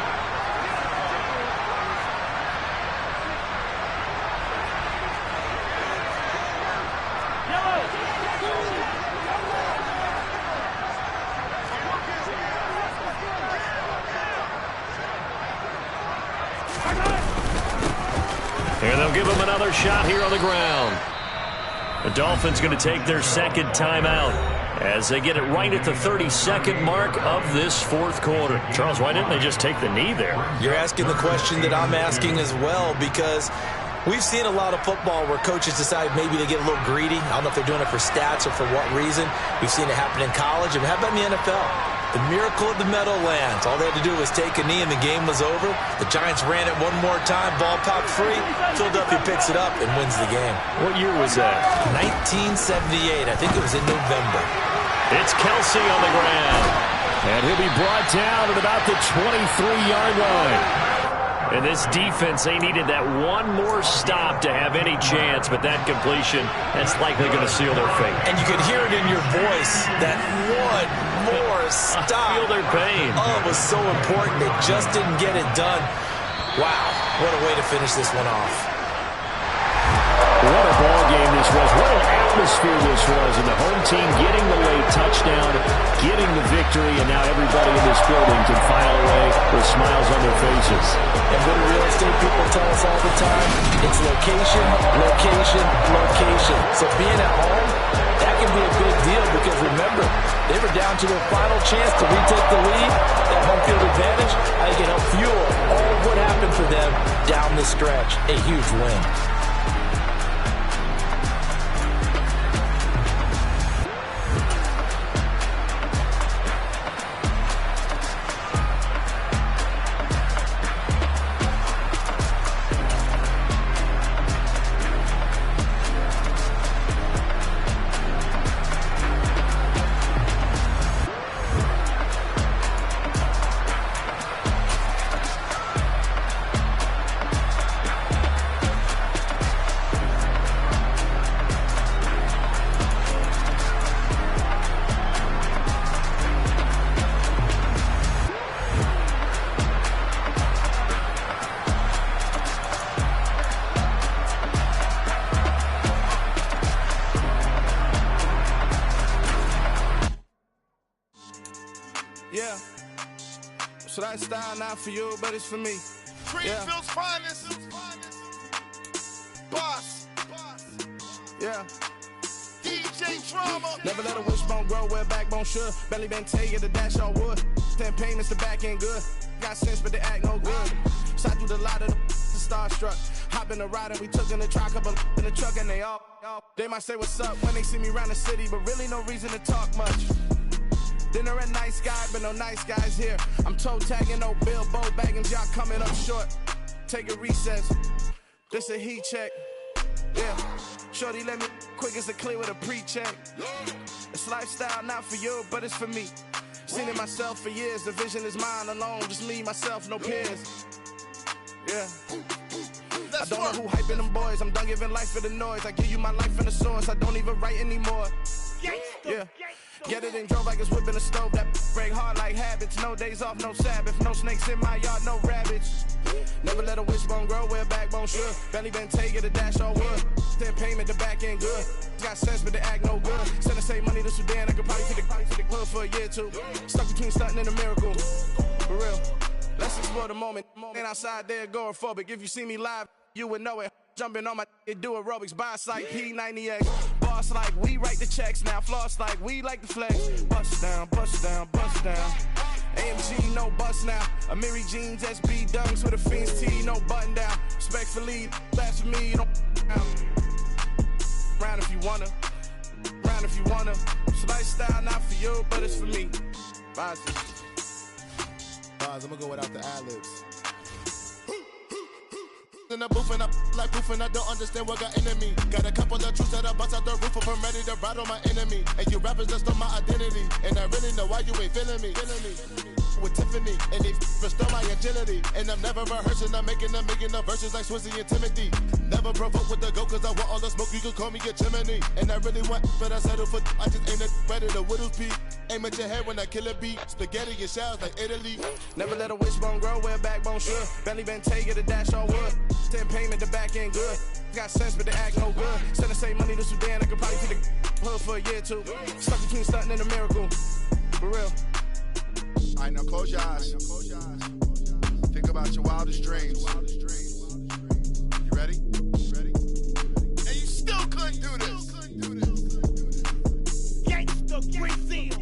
And they'll give him another shot here on the ground. The Dolphins going to take their second timeout as they get it right at the 32nd mark of this fourth quarter. Charles, why didn't they just take the knee there?
You're asking the question that I'm asking as well, because we've seen a lot of football where coaches decide maybe they get a little greedy. I don't know if they're doing it for stats or for what reason. We've seen it happen in college. And how about in the NFL? The miracle of the Meadowlands. All they had to do was take a knee and the game was over. The Giants ran it one more time. Ball popped free. Philadelphia picks it up and wins the game.
What year was that?
1978. I think it was in November.
It's Kelsey on the ground. And he'll be brought down at about the 23-yard line. And this defense, they needed that one more stop to have any chance, but that completion, that's likely going to seal their fate.
And you could hear it in your voice, that one more stop.
I feel their pain.
Oh, it was so important. They just didn't get it done. Wow, what a way to finish this one off.
What a ball game this was. What an atmosphere this was. And the home team getting the late touchdown, getting the victory, and now everybody in this building can file away with smiles on their faces.
And what do real estate people tell us all the time? It's location, location, location. So being at home, that can be a big deal because remember, they were down to their final chance to retake the lead. That home field advantage, I think it helped fuel all of what happened for them down the stretch. A huge win.
Yeah. So that style not for you, but it's for me.
Greenfield's finest. Boss.
Yeah.
DJ Drama.
Never let a wishbone grow where a backbone should. Belly been taking the dash all wood. 10 payments, the back end good. Got sense, but they act no good. Shot through the lot of the starstruck. Hop in the ride and we took in the truck, couple in the truck, and they might say what's up when they see me around the city, but really no reason to talk much. Dinner at Nice Guy, but no nice guys here. I'm toe tagging, no Bilbo baggins, y'all coming up short. Take a recess. This a heat check. Yeah. Shorty let me quick as a clear with a pre-check. It's lifestyle, not for you, but it's for me. Seen it myself for years. The vision is mine alone. Just me, myself, no peers. Yeah. I don't know who hyping them boys. I'm done giving life for the noise. I give you my life in the source. I don't even write anymore. Yeah. Get it and drove like it's whipping a stove. That break hard like habits. No days off, no Sabbath. No snakes in my yard, no rabbits. Never let a wishbone grow where a backbone should. Belly been take it, a dash on wood. Then payment, the back end good. Got sense, but the act no good. Send the same money to Sudan. I could probably take the hood for a year or two. Stuck between stunting and a miracle. For real. Let's explore the moment. Ain't outside there agoraphobic. If you see me live, you would know it. Jumping on my do aerobics, boss like P90X. Boss like we write the checks now. Floss like we like the flex. Bust down, bust down, bust down. AMG, no bust now. Amiri jeans, SB dunks with a Fiends T, no button down. Respectfully, that's for me, you don't round if you wanna. Round if you wanna. It's lifestyle, not for you, but it's for me. Bye.
I'm gonna go without the ad-libs. In the booth and I like proof and I don't understand what got into me. Got a couple of truths that I bust out the roof if I'm ready to ride on my enemy. And you rappers just stole my identity, and I really know why you ain't feeling me. With Tiffany, and they restore my agility. And I'm never rehearsing, I'm making a million of verses like Swizzy and Timothy. Never provoke with the go, cause I want all the smoke, you can call me a chimney. And I really want, but I settle for, I just aim it better the Whittles peak. Aim at your head when I kill a beat. Spaghetti and shells like Italy.
Never let a wishbone grow where a backbone should. Belly been take it, a dash on wood. 10 payment, the back end good. Got sense, but the act no good. Send the same money to Sudan, I could probably take the hood for a year or two. Stuck between stunting and a miracle. For real.
All right, now close your eyes. Think about your wildest dreams. You ready? And you still couldn't do this.
Gangsta Brazil.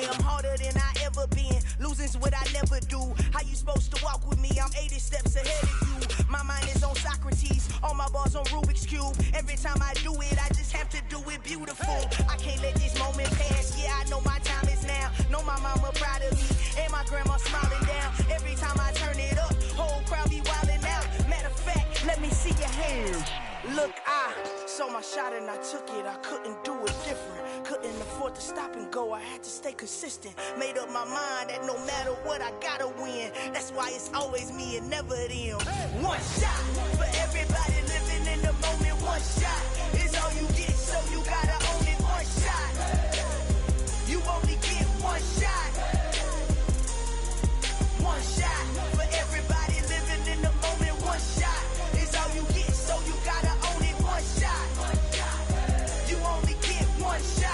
I'm harder than I ever been. Losing's what I never do. How you supposed to walk with me? I'm 80 steps ahead of you. My mind is on Socrates. All my bars on Rubik's Cube. Every time I do it, I just have to do it beautiful. I can't let this moment pass. Yeah, I know my time is now. Know my mama proud of me. And my grandma smiling down. Every time I turn it up, whole crowd be wilding out. Matter of fact, let me see your hands. Look, I saw my shot and I took it. I couldn't do it different. Couldn't afford to stop and go. I had to stay consistent. Made up my mind that no matter what, I gotta win. That's why it's always me and never them. One shot for everybody living in the moment. One shot is all you get, so you gotta own it. One shot. You only get one shot. One shot for everybody living in the moment. One shot is all you get, so you gotta own it. One shot. You only get one shot.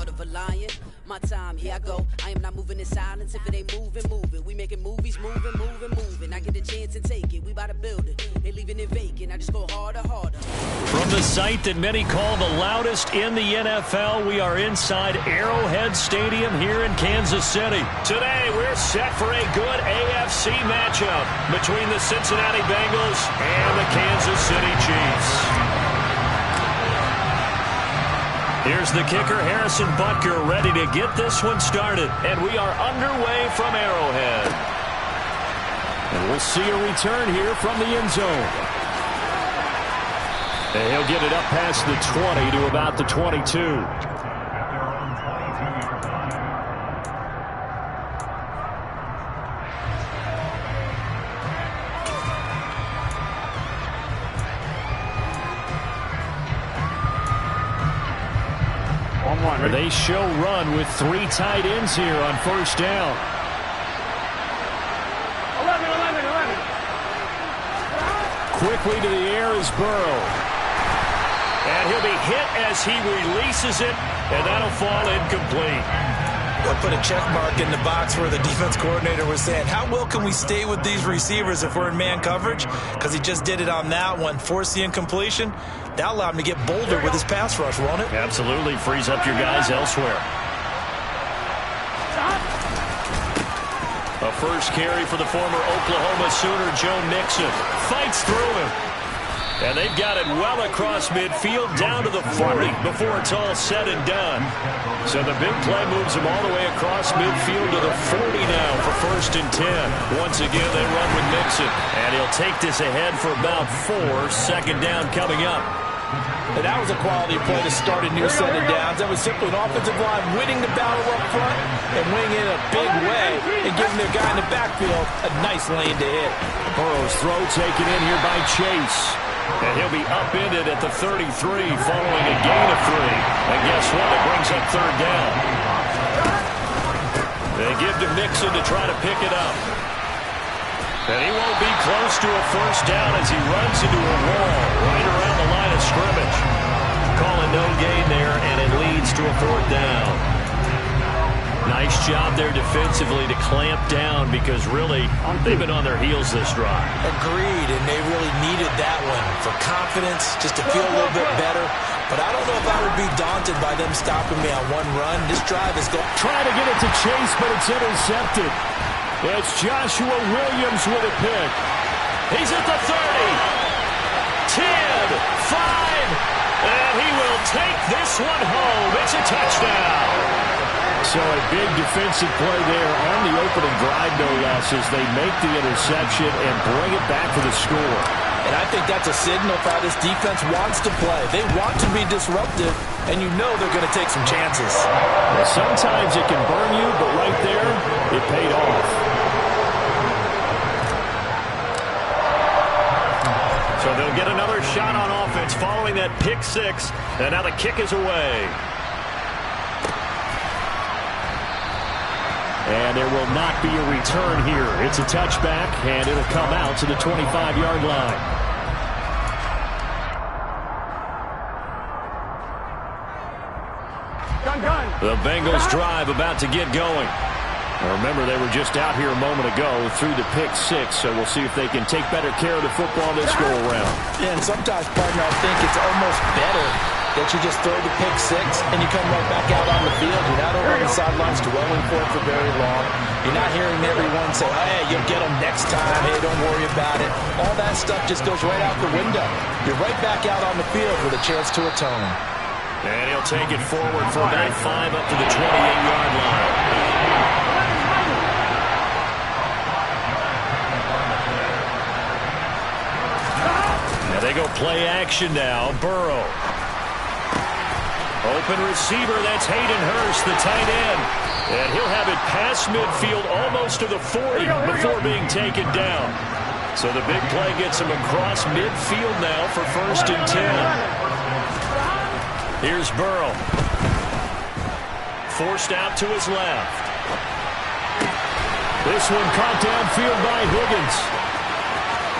Of a lion, my time, here I go. I am not moving in silence. If it ain't moving. We making movies, moving. I get a chance and take it. We bout to build it. They leaving it vacant. I just go harder.
From the site that many call the loudest in the NFL, we are inside Arrowhead Stadium here in Kansas City. Today, we're set for a good AFC matchup between the Cincinnati Bengals and the Kansas City Chiefs. Here's the kicker, Harrison Butker, ready to get this one started. And we are underway from Arrowhead. And we'll see a return here from the end zone. And he'll get it up past the 20 to about the 22. They show run with 3 tight ends here on first down.
11.
Quickly to the air is Burrow. And he'll be hit as he releases it, and that'll fall incomplete.
I'll put a check mark in the box where the defense coordinator was saying, how well can we stay with these receivers if we're in man coverage? Because he just did it on that one, forced the incompletion. That allowed him to get bolder with his pass rush, won't it?
Absolutely. Frees up your guys elsewhere. A first carry for the former Oklahoma Sooner, Joe Mixon. Fights through him. And they've got it well across midfield down to the 40 before it's all said and done. So the big play moves him all the way across midfield to the 40 now for 1st and 10. Once again, they run with Mixon. And he'll take this ahead for about 4. 2nd down coming up.
And that was a quality play to start a new set of downs. That was simply an offensive line winning the battle up front and winning in a big way and giving their guy in the backfield a nice lane to hit.
Burrow's throw taken in here by Chase. And he'll be upended at the 33 following a gain of 3. And guess what? It brings up 3rd down. They give to Mixon to try to pick it up. And he won't be close to a 1st down as he runs into a wall right around the line of scrimmage. Calling no gain there, and it leads to a 4th down. Nice job there defensively to clamp down because really they've been on their heels this drive.
Agreed, and they really needed that one for confidence, just to feel a little bit better. But I don't know if I would be daunted by them stopping me on one run. This drive is going.
Trying to get it to Chase, but it's intercepted. It's Joshua Williams with a pick. He's at the 30. 10, 5, and he will take this one home. It's a touchdown. So a big defensive play there on the opening drive, no less, as they make the interception and bring it back for the score.
And I think that's a signal for how this defense wants to play. They want to be disruptive, and you know they're going to take some chances.
Well, sometimes it can burn you, but right there, it paid off. So they'll get another shot on offense following that pick 6, and now the kick is away. And there will not be a return here. It's a touchback, and it'll come out to the 25-yard line. The Bengals drive about to get going. Now remember, they were just out here a moment ago through the pick 6, so we'll see if they can take better care of the football this go-around.
Yeah, and sometimes, partner, I think it's almost better that you just throw the pick 6 and you come right back out on the field. You're not over on the sidelines dwelling for it for very long. You're not hearing everyone say, hey, you'll get them next time. Hey, don't worry about it. All that stuff just goes right out the window. You're right back out on the field with a chance to atone.
And he'll take it forward for about 5 up to the 28-yard line. Now they go play action now. Burrow. Open receiver, that's Hayden Hurst, the tight end. And he'll have it past midfield almost to the 40 before being taken down. So the big play gets him across midfield now for 1st and 10. Here's Burrow. Forced out to his left. This one caught downfield by Higgins.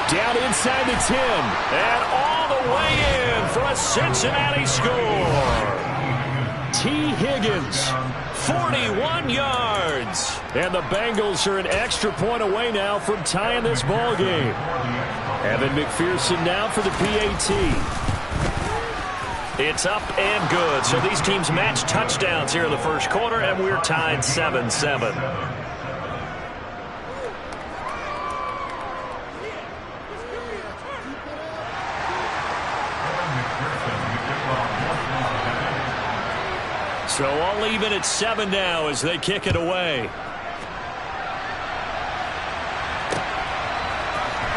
Down inside the 10. And all the way in for a Cincinnati score. T. Higgins, 41 yards. And the Bengals are an extra point away now from tying this ball game. Evan McPherson now for the PAT. It's up and good. So these teams match touchdowns here in the first quarter, and we're tied 7-7. So all even at 7 now as they kick it away.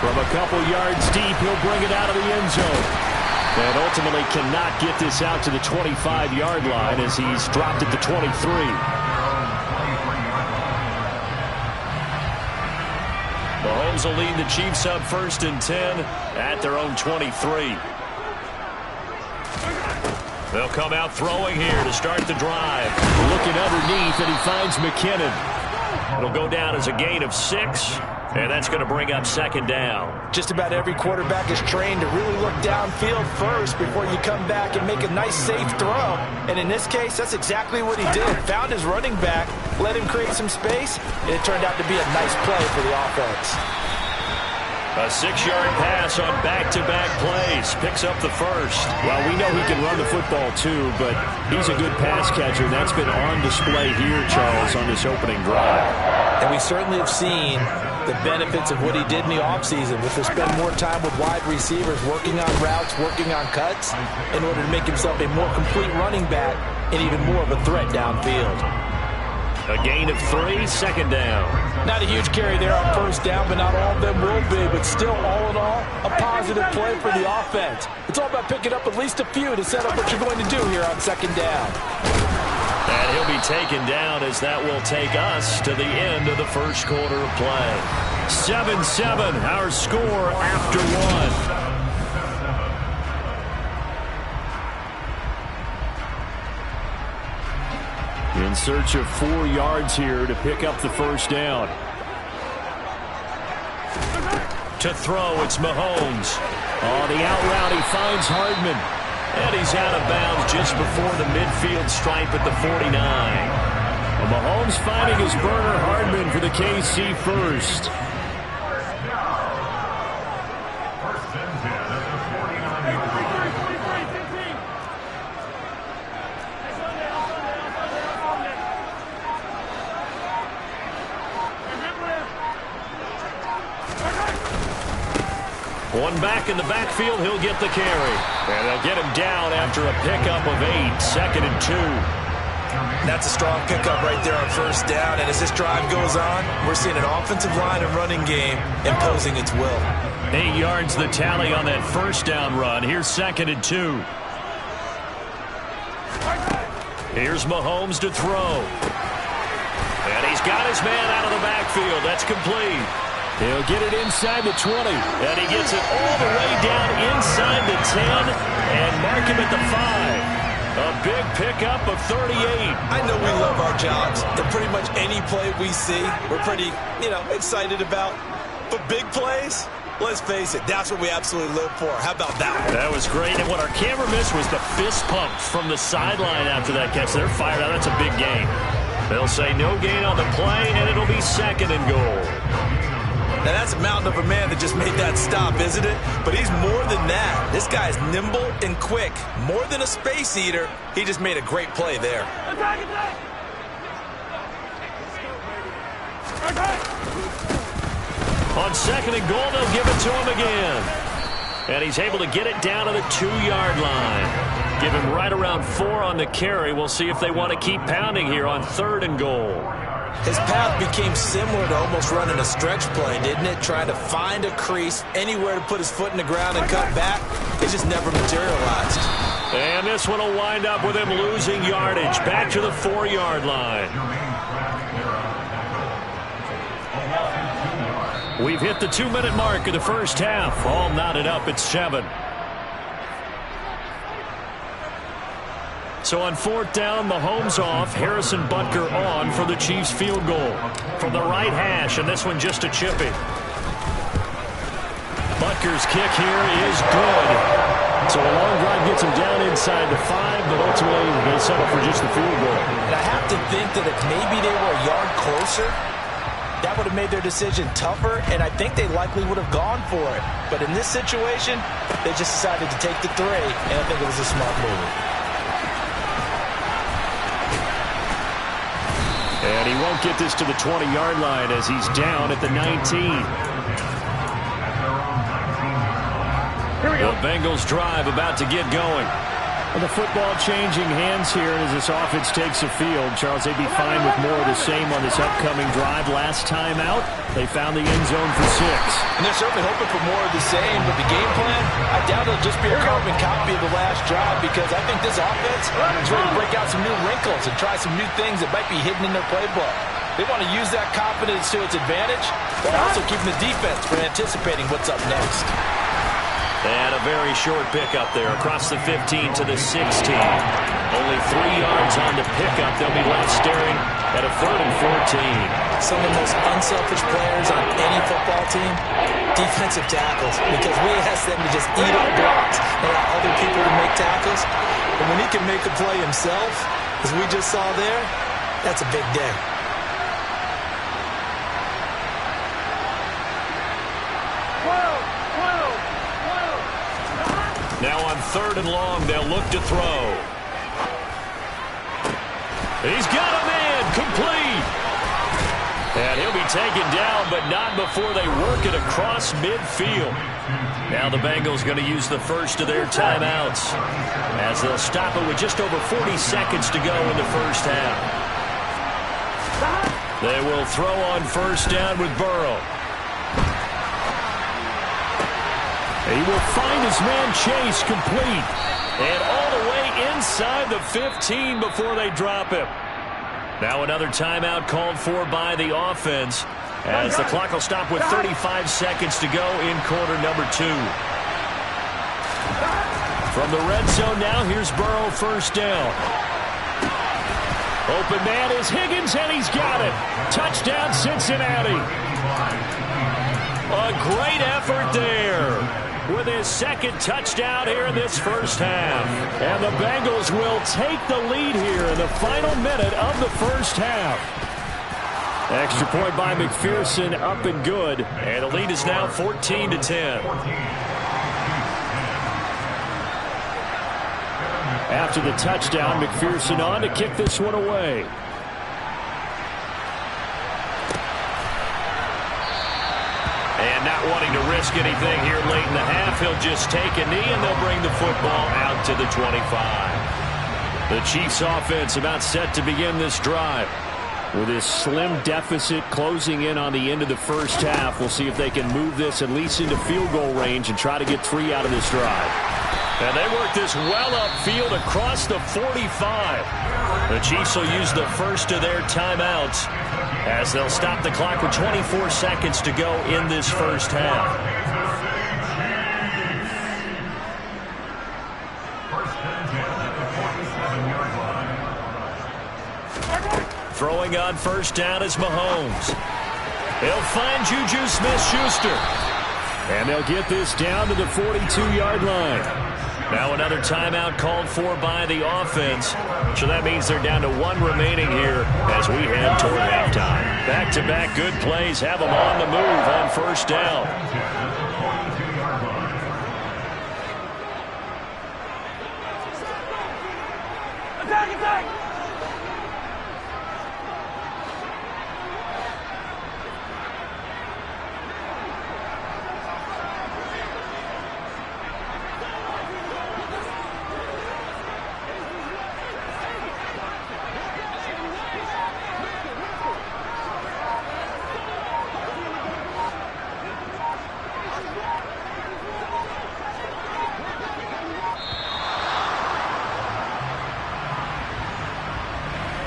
From a couple yards deep, he'll bring it out of the end zone. And ultimately cannot get this out to the 25-yard line as he's dropped at the 23. Mahomes will lead the Chiefs up 1st and 10 at their own 23. They'll come out throwing here to start the drive. Looking underneath, and he finds McKinnon. It'll go down as a gain of 6. And that's going to bring up second down.
Just about every quarterback is trained to really look downfield first before you come back and make a nice, safe throw. And in this case, that's exactly what he did. Found his running back, let him create some space, and it turned out to be a nice play for the offense.
A 6-yard pass on back-to-back plays. Picks up the first.
Well, we know he can run the football too, but he's a good pass catcher. That's been on display here, Charles, on this opening drive.
And we certainly have seen the benefits of what he did in the offseason with to spend more time with wide receivers, working on routes, working on cuts, in order to make himself a more complete running back and even more of a threat downfield.
A gain of 3, second down.
Not a huge carry there on first down, but not all of them will be. But still, all in all, a positive play for the offense. It's all about picking up at least a few to set up what you're going to do here on second down.
And he'll be taken down as that will take us to the end of the first quarter of play. 7-7, our score after 1.
In search of 4 yards here to pick up the first down.
To throw, it's Mahomes. Oh, the out route, he finds Hardman. And he's out of bounds just before the midfield stripe at the 49.
And Mahomes finding his burner, Hardman, for the KC first.
One back in the backfield, he'll get the carry. And they'll get him down after a pickup of 8, 2nd and 2.
That's a strong pickup right there on first down. And as this drive goes on, we're seeing an offensive line and running game imposing its will.
8 yards the tally on that first down run. Here's 2nd and 2. Here's Mahomes to throw. And he's got his man out of the backfield. That's complete.
He'll get it inside the 20.
And he gets it all the way down inside the 10 and mark him at the 5. A big pickup of 38.
I know we love our jobs. And pretty much any play we see, we're pretty, excited about. But big plays, let's face it, that's what we absolutely live for. How about that?
That was great. And what our camera missed was the fist pump from the sideline after that catch. They're fired out. That's a big gain. They'll say no gain on the play, and it'll be 2nd and goal.
Now, that's a mountain of a man that just made that stop, isn't it? But he's more than that. This guy's nimble and quick. More than a space eater, he just made a great play there.
On 2nd and goal, they'll give it to him again. And he's able to get it down to the 2-yard line. Give him right around 4 on the carry. We'll see if they want to keep pounding here on 3rd and goal.
His path became similar to almost running a stretch play, didn't it? Trying to find a crease, anywhere to put his foot in the ground and cut back. It just never materialized.
And this one will wind up with him losing yardage. Back to the 4-yard line. We've hit the 2-minute mark of the first half. All knotted up at 7. So on 4th down, Mahomes off, Harrison Butker on for the Chiefs field goal. From the right hash, and this one just a chippy. Butker's kick here is good.
So a long drive gets him down inside the 5, but ultimately they settle for just the field goal.
And I have to think that if maybe they were a yard closer, that would have made their decision tougher, and I think they likely would have gone for it. But in this situation, they just decided to take the 3, and I think it was a smart move.
And he won't get this to the 20-yard line as he's down at the 19.
Here we go. The Bengals drive about to get going.
And the football changing hands here as this offense takes the field. Charles, they'd be fine with more of the same on this upcoming drive. Last time out, they found the end zone for 6.
And they're certainly hoping for more of the same, but the game plan, I doubt it'll just be a carbon copy of the last drive, because I think this offense is ready to break out some new wrinkles and try some new things that might be hidden in their playbook. They want to use that confidence to its advantage, but also keeping the defense from anticipating what's up next.
And a very short pickup there across the 15 to the 16. Only 3 yards on the pickup. They'll be left staring at a 3rd and 14.
Some of the most unselfish players on any football team, defensive tackles, because we ask them to just eat up blocks and allow other people to make tackles. And when he can make a play himself, as we just saw there, that's a big day.
Now on 3rd and long, they'll look to throw. He's got a man, complete. And he'll be taken down, but not before they work it across midfield. Now the Bengals going to use the first of their timeouts, as they'll stop it with just over 40 seconds to go in the first half. They will throw on 1st down with Burrow. He will find his man Chase, complete. And all the way inside the 15 before they drop him. Now another timeout called for by the offense, as the clock will stop with 35 seconds to go in quarter number 2. From the red zone now, here's Burrow, 1st down. Open man is Higgins, and he's got it. Touchdown, Cincinnati. A great effort there, with his 2nd touchdown here in this first half. And the Bengals will take the lead here in the final minute of the first half. Extra point by McPherson, up and good. And the lead is now 14-10. After the touchdown, McPherson on to kick this one away. And not wanting to risk anything here late in the half, he'll just take a knee, and they'll bring the football out to the 25. The Chiefs offense about set to begin this drive. With this slim deficit closing in on the end of the first half, we'll see if they can move this at least into field goal range and try to get 3 out of this drive. And they work this well upfield across the 45. The Chiefs will use the first of their timeouts, as they'll stop the clock with 24 seconds to go in this first half. Throwing on 1st down is Mahomes. He'll find Juju Smith-Schuster. And they'll get this down to the 42-yard line. Now another timeout called for by the offense. So that means they're down to 1 remaining here as we head toward halftime. Back-to-back good plays have them on the move on 1st down.
Attack!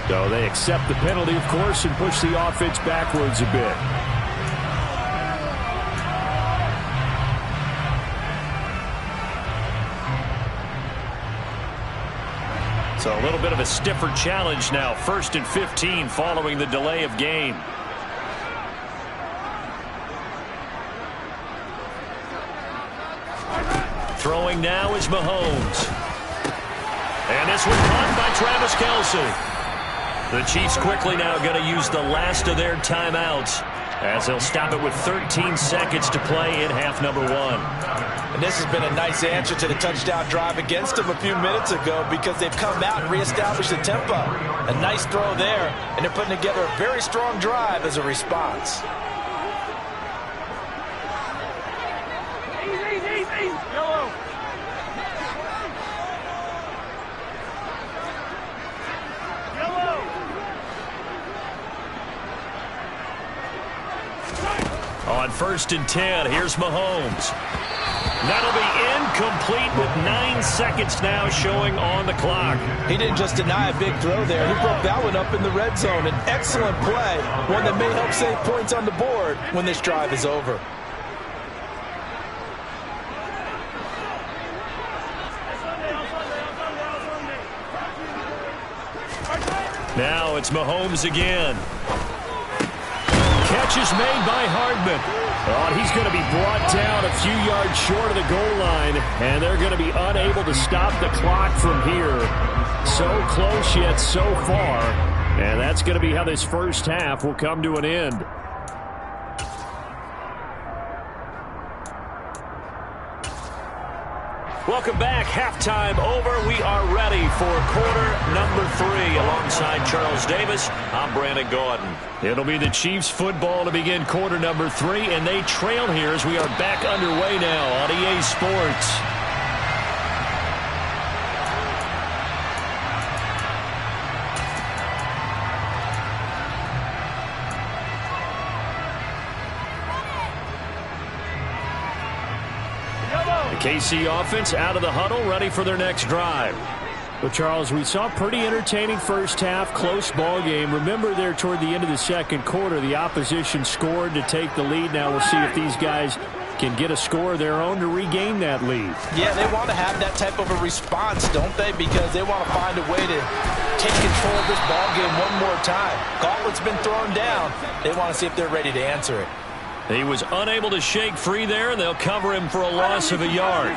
So they accept the penalty, of course, and push the offense backwards a bit.
So a little bit of a stiffer challenge now. 1st and 15 following the delay of game. Throwing now is Mahomes. And this one caught by Travis Kelce. The Chiefs quickly now going to use the last of their timeouts, as they'll stop it with 13 seconds to play in half number 1.
And this has been a nice answer to the touchdown drive against them a few minutes ago, because they've come out and reestablished the tempo. A nice throw there, and they're putting together a very strong drive as a response.
On 1st and 10, here's Mahomes. That'll be incomplete with 9 seconds now showing on the clock.
He didn't just deny a big throw there. He broke that one up in the red zone. An excellent play, one that may help save points on the board when this drive is over.
Now it's Mahomes again. Catch is made by Hardman. Oh, he's going to be brought down a few yards short of the goal line, and they're going to be unable to stop the clock from here. So close yet so far, and that's going to be how this first half will come to an end. Welcome back. Halftime over. We are ready for quarter number 3. Alongside Charles Davis, I'm Brandon Gaudin. It'll be the Chiefs football to begin quarter number 3, and they trail here as we are back underway now on EA Sports. KC offense out of the huddle, ready for their next drive. Well, Charles, we saw a pretty entertaining first half, close ball game. Remember there toward the end of the second quarter, the opposition scored to take the lead. Now we'll see if these guys can get a score of their own to regain that lead.
Yeah, they want to have that type of a response, don't they? Because they want to find a way to take control of this ball game one more time. Gauntlet's been thrown down. They want to see if they're ready to answer it.
He was unable to shake free there, and they'll cover him for a loss of a yard.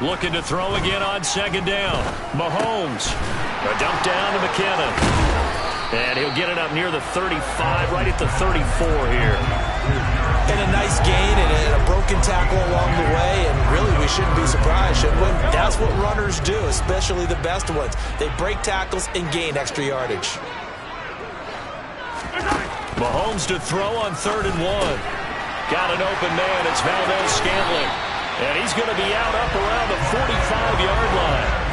Looking to throw again on second down. Mahomes. A dump down to McKinnon. And he'll get it up near the 35, right at the 34 here.
And a nice gain and a broken tackle along the way, and really we shouldn't be surprised, should we? That's what runners do, especially the best ones. They break tackles and gain extra yardage.
Mahomes to throw on 3rd and 1. Got an open man. It's Valdez-Scantling. And he's going to be out up around the 45-yard line.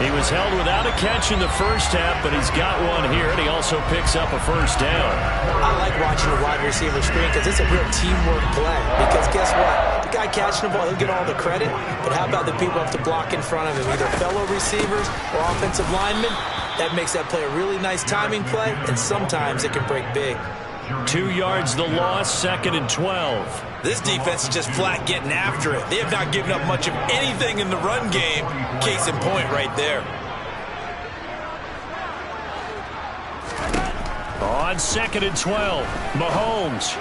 He was held without a catch in the first half, but he's got one here, and he also picks up a first down.
I like watching the wide receiver screen because it's a real teamwork play. Because guess what? The guy catching the ball, he'll get all the credit, but how about the people have to block in front of him, either fellow receivers or offensive linemen? That makes that play a really nice timing play, and sometimes it can break big.
2 yards the loss, 2nd and 12.
This defense is just flat getting after it. They have not given up much of anything in the run game. Case in point right there.
On 2nd and 12, Mahomes.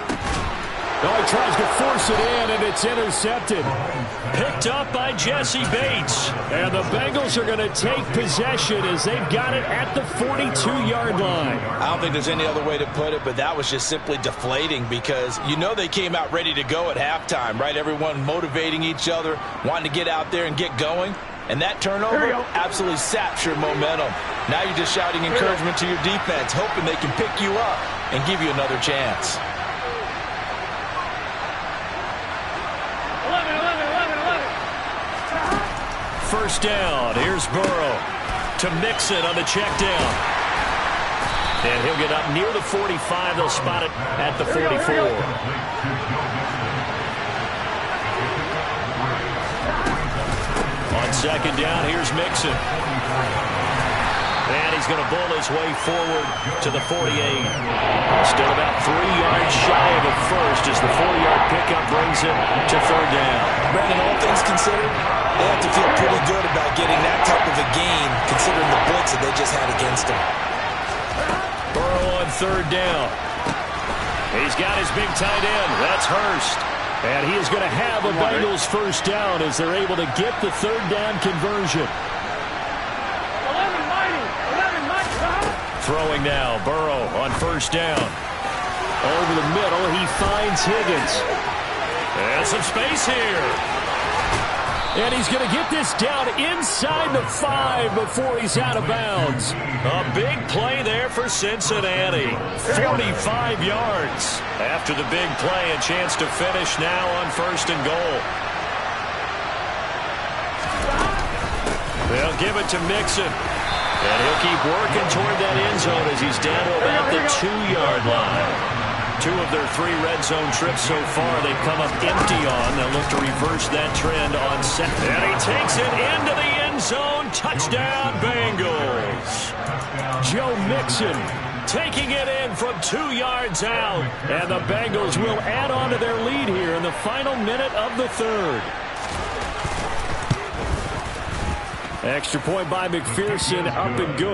Oh, he tries to force it in, and it's intercepted. Picked up by Jesse Bates. And the Bengals are going to take possession as they've got it at the 42-yard line.
I don't think there's any other way to put it, but that was just simply deflating because you know they came out ready to go at halftime, right? Everyone motivating each other, wanting to get out there and get going. And that turnover absolutely saps your momentum. Now you're just shouting encouragement to your defense, hoping they can pick you up and give you another chance.
First down. Here's Burrow to Mixon on the check down. And he'll get up near the 45. They'll spot it at the 44. On second down, here's Mixon. And he's going to bull his way forward to the 48. Still about 3 yards shy of the first as the 40-yard pickup brings him to 3rd down.
Brandon, all things considered, they have to feel pretty good about getting that type of a gain considering the blitz that they just had against them.
Burrow on 3rd down. He's got his big tight end. That's Hurst. And he is going to have a Bengals first down as they're able to get the 3rd down conversion. Throwing now, Burrow on 1st down. Over the middle, he finds Higgins. And some space here. And he's going to get this down inside the 5 before he's out of bounds. A big play there for Cincinnati. 45 yards. After the big play, a chance to finish now on 1st and goal. They'll give it to Mixon. And he'll keep working toward that end zone as he's down to about the 2-yard line. 2 of their 3 red zone trips so far they've come up empty on. They'll look to reverse that trend on second. And he takes it into the end zone. Touchdown, Bengals. Joe Mixon taking it in from 2 yards out. And the Bengals will add on to their lead here in the final minute of the third. Extra point by McPherson, up and good.